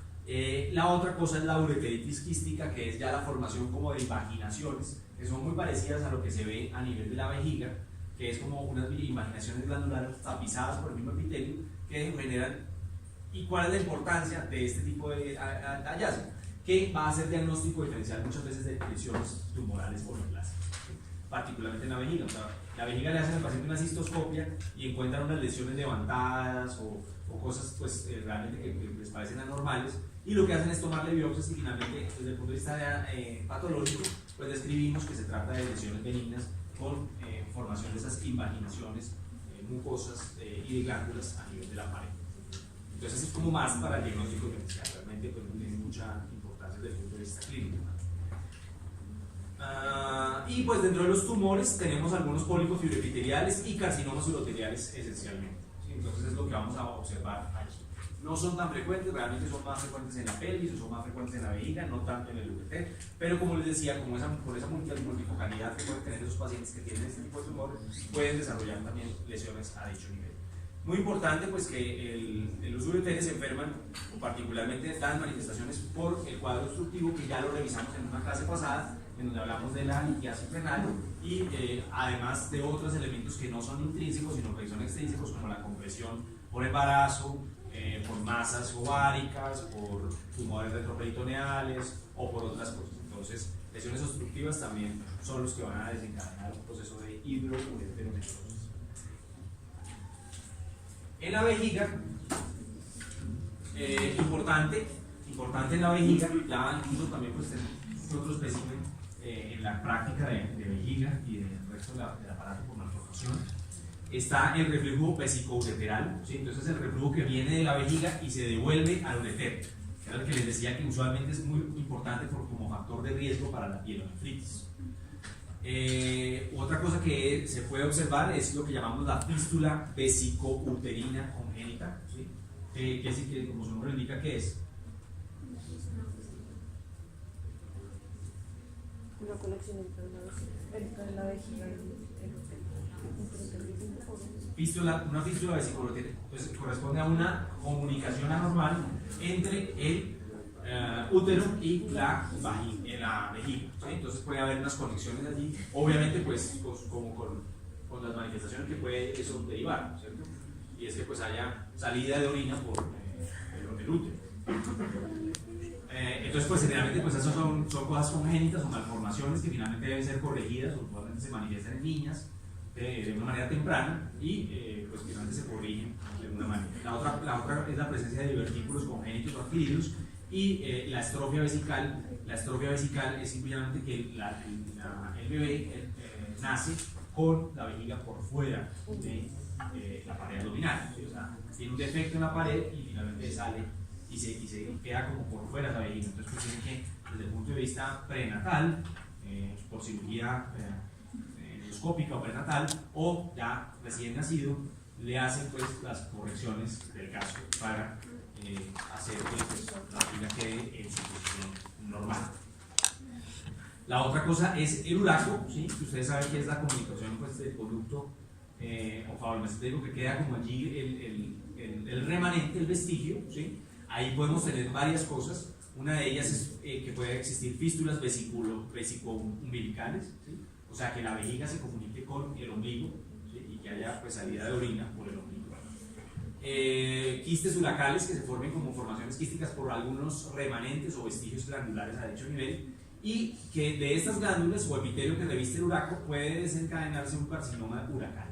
La otra cosa es la ureteritis quística, que es ya la formación como de invaginaciones, que son muy parecidas a lo que se ve a nivel de la vejiga, que es como unas invaginaciones glandulares tapizadas por el mismo epitelio que generan. ¿Y cuál es la importancia de este tipo de hallazgo? Que va a hacer diagnóstico diferencial muchas veces de lesiones tumorales monoplásicas, particularmente en la vejiga. O sea, la vejiga le hacen al paciente una cistoscopia y encuentran unas lesiones levantadas o cosas pues, realmente que les parecen anormales, y lo que hacen es tomarle biopsias y finalmente desde el punto de vista patológico pues describimos que se trata de lesiones benignas con formación de esas invaginaciones mucosas y de glándulas a nivel de la pared. Entonces es como más para el diagnóstico diferencial, realmente pues no tiene mucha importancia desde el punto de vista clínico. Y pues dentro de los tumores tenemos algunos pólipos fibroepiteliales y carcinomas uroteliales esencialmente, ¿sí? Entonces es lo que vamos a observar aquí. No son tan frecuentes, realmente son más frecuentes en la pelvis o son más frecuentes en la vejiga, no tanto en el ureter, pero como les decía, como por esa multifocalidad que pueden tener esos pacientes que tienen este tipo de tumores, pueden desarrollar también lesiones a dicho nivel. Muy importante pues que los ureteres se enferman o particularmente dan manifestaciones por el cuadro obstructivo, que ya lo revisamos en una clase pasada en donde hablamos de la litiasis renal y además de otros elementos que no son intrínsecos sino que son extrínsecos, como la compresión por embarazo, por masas ováricas, por tumores retroperitoneales o por otras cosas. Entonces lesiones obstructivas también son los que van a desencadenar un proceso de hidroureteronefrosis. En la vejiga, importante en la vejiga, ya incluso también pues tenemos otro espécimen en la práctica de vejiga y del resto del aparato por malformación. Está el reflujo vesicoureteral, ¿sí? Entonces el reflujo que viene de la vejiga y se devuelve al ureter. Era el que les decía que usualmente es muy importante como factor de riesgo para la pielonefritis. Otra cosa que se puede observar es lo que llamamos la fístula vesicouterina congénita, ¿sí? Que como su nombre indica, ¿qué es? Una conexión entre la vejiga y el una fístula vesicouterina. Entonces corresponde a una comunicación anormal entre el útero y la vejiga, ¿sí? Entonces puede haber unas conexiones allí, obviamente pues como con las manifestaciones que puede eso derivar, ¿cierto? Y es que pues haya salida de orina por el útero. Entonces pues generalmente pues esas son cosas congénitas o malformaciones que finalmente deben ser corregidas o probablemente se manifiestan en niñas de una manera temprana y pues finalmente se corrigen de alguna manera. La otra es la presencia de divertículos congénitos o adquiridos y la estrofia vesical. La estrofia vesical es simplemente que el bebé nace con la vejiga por fuera de la pared abdominal, ¿sí? O sea, tiene un defecto en la pared y finalmente sale y se queda como por fuera de la vejiga. Entonces pues tiene que, desde el punto de vista prenatal, por cirugía endoscópica o prenatal, o ya recién nacido, le hacen pues las correcciones del caso para hacer que pues, la vejiga quede en su posición normal. La otra cosa es el uraco, ¿sí? Que ustedes saben que es la comunicación pues, del conducto o fabulocéntrico que queda como allí el remanente, el vestigio, ¿sí? Ahí podemos tener varias cosas. Una de ellas es que puede existir fístulas vesico-umbilicales, ¿sí? O sea, que la vejiga se comunique con el ombligo, ¿sí? Y que haya pues, salida de orina por el ombligo. Quistes uracales que se formen como formaciones quísticas por algunos remanentes o vestigios glandulares a dicho nivel y que de estas glándulas o epitelio que reviste el uraco puede desencadenarse un carcinoma uracal.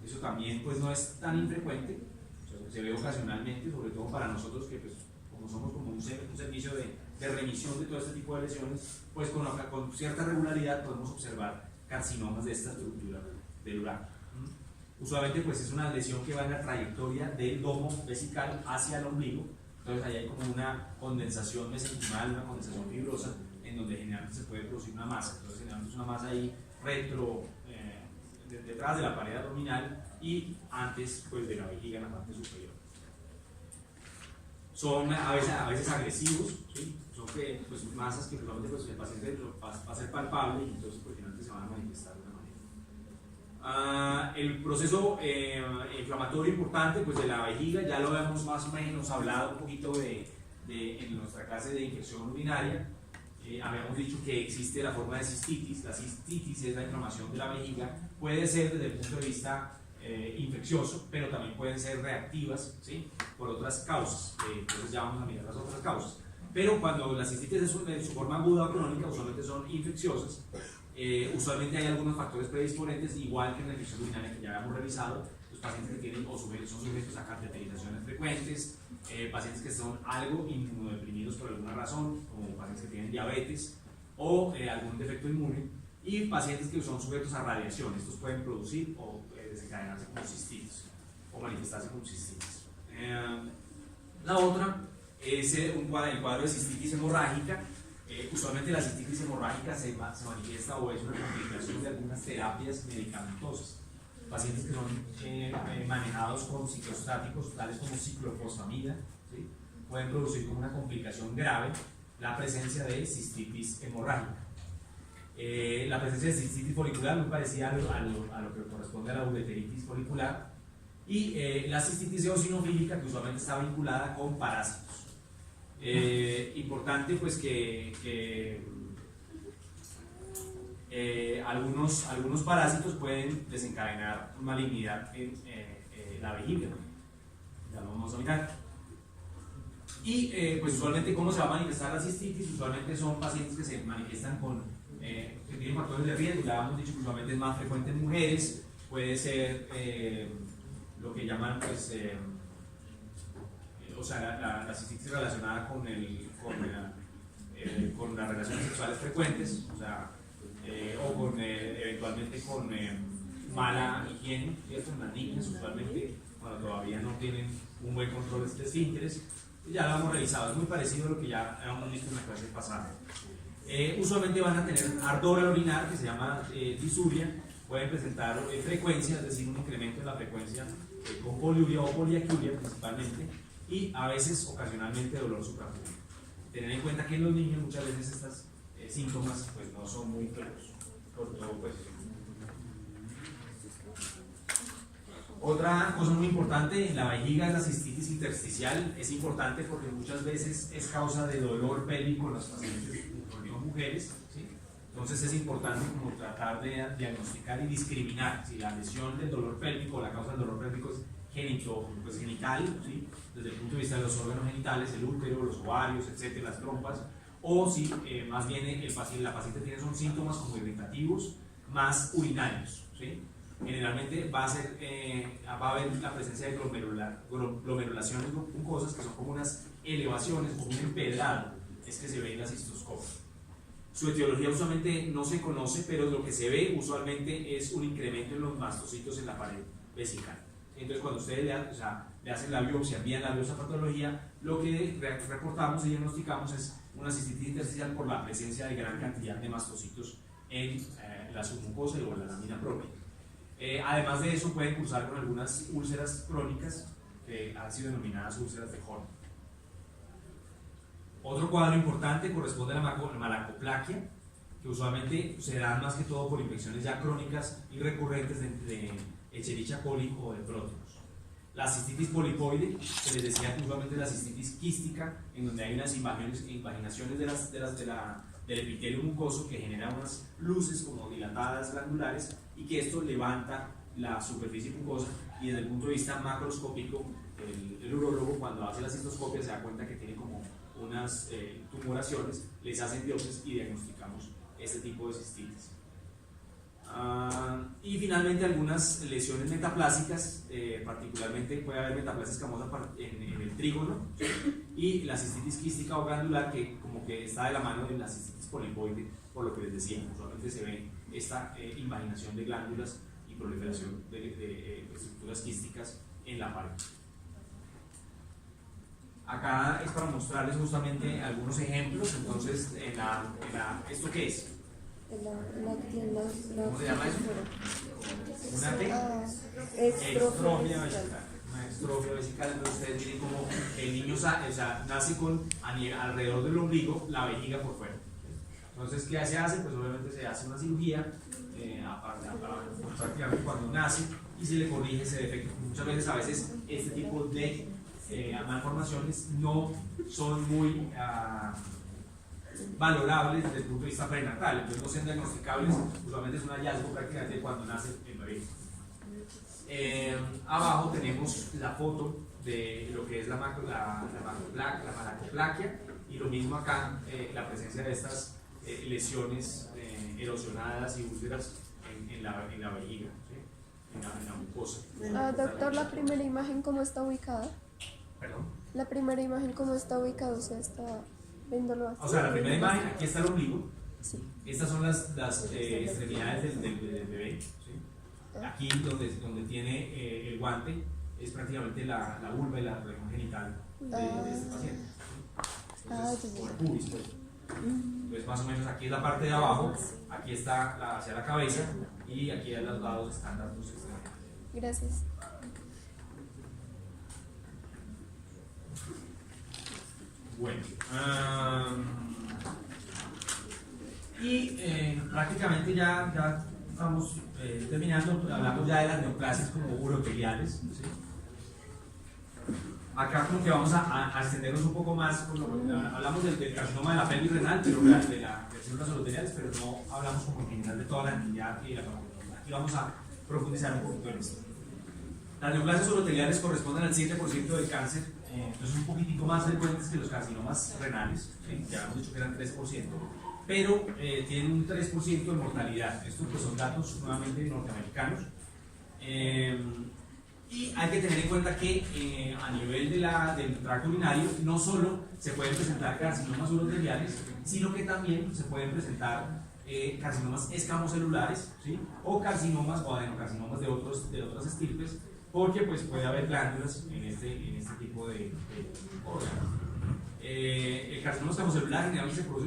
Eso también pues, no es tan infrecuente, se ve ocasionalmente, sobre todo para nosotros que pues, como somos como un servicio de remisión de todo este tipo de lesiones, pues con cierta regularidad podemos observar carcinomas de esta estructura del uraco. Usualmente pues es una lesión que va en la trayectoria del domo vesical hacia el ombligo, entonces ahí hay como una condensación mesenquimal, una condensación fibrosa, en donde generalmente se puede producir una masa, entonces generalmente es una masa ahí detrás de la pared abdominal y antes pues, de la vejiga en la parte superior. Son a veces agresivos, ¿sí? Son pues, masas que probablemente pues, el paciente va a ser palpable y entonces pues, finalmente se van a manifestar de una manera. El proceso inflamatorio importante pues, de la vejiga ya lo hemos más o menos hablado un poquito en nuestra clase de infección urinaria. Habíamos dicho que existe la forma de cistitis. La cistitis es la inflamación de la vejiga, puede ser desde el punto de vista infeccioso, pero también pueden ser reactivas, ¿sí? Por otras causas, entonces ya vamos a mirar las otras causas. Pero cuando la cistitis es de su forma aguda o crónica, usualmente son infecciosas, usualmente hay algunos factores predisponentes, igual que en la infección urinaria que ya habíamos revisado, los pacientes que tienen o son sujetos a cateterizaciones frecuentes, pacientes que son algo inmunodeprimidos por alguna razón, como pacientes que tienen diabetes o algún defecto inmune, y pacientes que son sujetos a radiación. Estos pueden producir o desencadenarse como cistitis o manifestarse como cistitis. La otra es el cuadro de cistitis hemorrágica. Usualmente la cistitis hemorrágica se manifiesta o es una complicación de algunas terapias medicamentosas. Pacientes que son manejados con ciclostáticos, tales como ciclofosfamida, ¿sí? Pueden producir como una complicación grave la presencia de cistitis hemorrágica. La presencia de cistitis folicular muy parecida a lo que corresponde a la ureteritis folicular, y la cistitis eosinofílica, que usualmente está vinculada con parásitos. Importante pues que algunos parásitos pueden desencadenar malignidad en la vejiga, ya lo vamos a mirar. Y pues usualmente cómo se va a manifestar la cistitis, usualmente son pacientes que se manifiestan que tienen factores de riesgo, ya hemos dicho que usualmente es más frecuente en mujeres, puede ser lo que llaman pues, o sea, la cistitis relacionada con con las relaciones sexuales frecuentes, o sea, o con, eventualmente con mala higiene, ¿cierto? En las niñas, usualmente, cuando todavía no tienen un buen control de esfínteres. Ya lo hemos revisado, es muy parecido a lo que ya hemos visto en la clase pasada. Usualmente van a tener ardor al orinar, que se llama disuria, pueden presentar frecuencia, es decir, un incremento en la frecuencia con poliuria o poliaquiuria principalmente, y a veces, ocasionalmente, dolor suprapúbico. Tener en cuenta que en los niños muchas veces estos síntomas pues, no son muy claros. Sobre todo, pues, otra cosa muy importante en la vejiga es la cistitis intersticial. Es importante porque muchas veces es causa de dolor pélvico en las pacientes, en mujeres, ¿sí? Entonces es importante como tratar de diagnosticar y discriminar si la lesión del dolor pélvico, la causa del dolor pélvico es genital, ¿sí? Desde el punto de vista de los órganos genitales, el útero, los ovarios, etcétera, las trompas, o si más bien la paciente tiene son síntomas como irritativos más urinarios, ¿sí? Generalmente va a haber la presencia de glomerulaciones mucosas, que son como unas elevaciones, como un empedrado, es que se ve en la cistoscopia. Su etiología usualmente no se conoce, pero lo que se ve usualmente es un incremento en los mastocitos en la pared vesical. Entonces, cuando ustedes le hacen la biopsia, envían la biopsia-patología, lo que reportamos y diagnosticamos es una cistitis intersticial por la presencia de gran cantidad de mastocitos en la submucosa o en la lámina propia. Además de eso, pueden cursar con algunas úlceras crónicas que han sido denominadas úlceras de Horn. Otro cuadro importante corresponde a la malacoplaquia, que usualmente se dan más que todo por infecciones ya crónicas y recurrentes de Escherichia coli o de prótonos. La cistitis polipoide, se les decía que usualmente la cistitis quística, en donde hay unas invaginaciones del epitelio mucoso que genera unas luces como dilatadas glandulares y que esto levanta la superficie mucosa, y desde el punto de vista macroscópico el urólogo cuando hace la cistoscopia se da cuenta que tiene como unas tumoraciones, les hacen biopsias y diagnosticamos este tipo de cistitis. Y finalmente algunas lesiones metaplásicas, particularmente puede haber metaplasia escamosa en el trígono, y la cistitis quística o glandular, que como que está de la mano de la cistitis polipoide, por lo que les decía, usualmente se ve esta invaginación de glándulas y proliferación de estructuras quísticas en la pared. Acá es para mostrarles justamente algunos ejemplos. Entonces, ¿esto qué es? ¿Cómo se llama eso? ¿Una qué? Extrofia vesical. Una extrofia vesical. Entonces ustedes miren como el niño nace con alrededor del ombligo la vejiga por fuera. Entonces, ¿qué se hace? Pues obviamente se hace una cirugía prácticamente cuando nace y se le corrige ese defecto. Muchas veces este tipo de malformaciones no son muy valorables desde el punto de vista prenatal, entonces no son diagnosticables, usualmente es un hallazgo prácticamente cuando nace el bebé. Abajo tenemos la foto de lo que es la malacoplaquia, y lo mismo acá, la presencia de estas lesiones erosionadas y úlceras en la vejiga, ¿sí? en la mucosa. Doctor, ¿la primera imagen cómo está ubicada? ¿Perdón? La primera imagen cómo está ubicada, o sea, está viéndolo así. O sea, la primera imagen, aquí está el ombligo. Sí. Estas son las extremidades del bebé, ¿sí? Aquí donde tiene el guante es prácticamente la vulva y la región genital de este paciente, ¿sí? Entonces, como el pubis, pues. Entonces más o menos aquí es la parte de abajo, aquí está hacia la cabeza, y aquí a los lados están las dos extremidades. Gracias. Bueno, prácticamente ya estamos terminando. Hablamos ya de las neoplasias como uroteliales, ¿sí? Acá como que vamos a extendernos un poco más, hablamos del carcinoma de la pelvis renal, pero de las células uroteliales, pero no hablamos como en general de toda la actividad y de la patología. Aquí vamos a profundizar un poquito en esto. Las neoplasias uroteliales corresponden al 7% del cáncer, entonces un poquitico más frecuentes que los carcinomas renales, ¿sí? Ya hemos dicho que eran 3%, pero tienen un 3% de mortalidad. Estos pues son datos nuevamente norteamericanos. Y hay que tener en cuenta que a nivel del tracto urinario no solo se pueden presentar carcinomas uroteriales, sino que también se pueden presentar carcinomas escamocelulares, ¿sí? O carcinomas o adenocarcinomas de otras estirpes, porque pues puede haber glándulas en este tipo de órganos. El carcinoma escamocelular generalmente se produce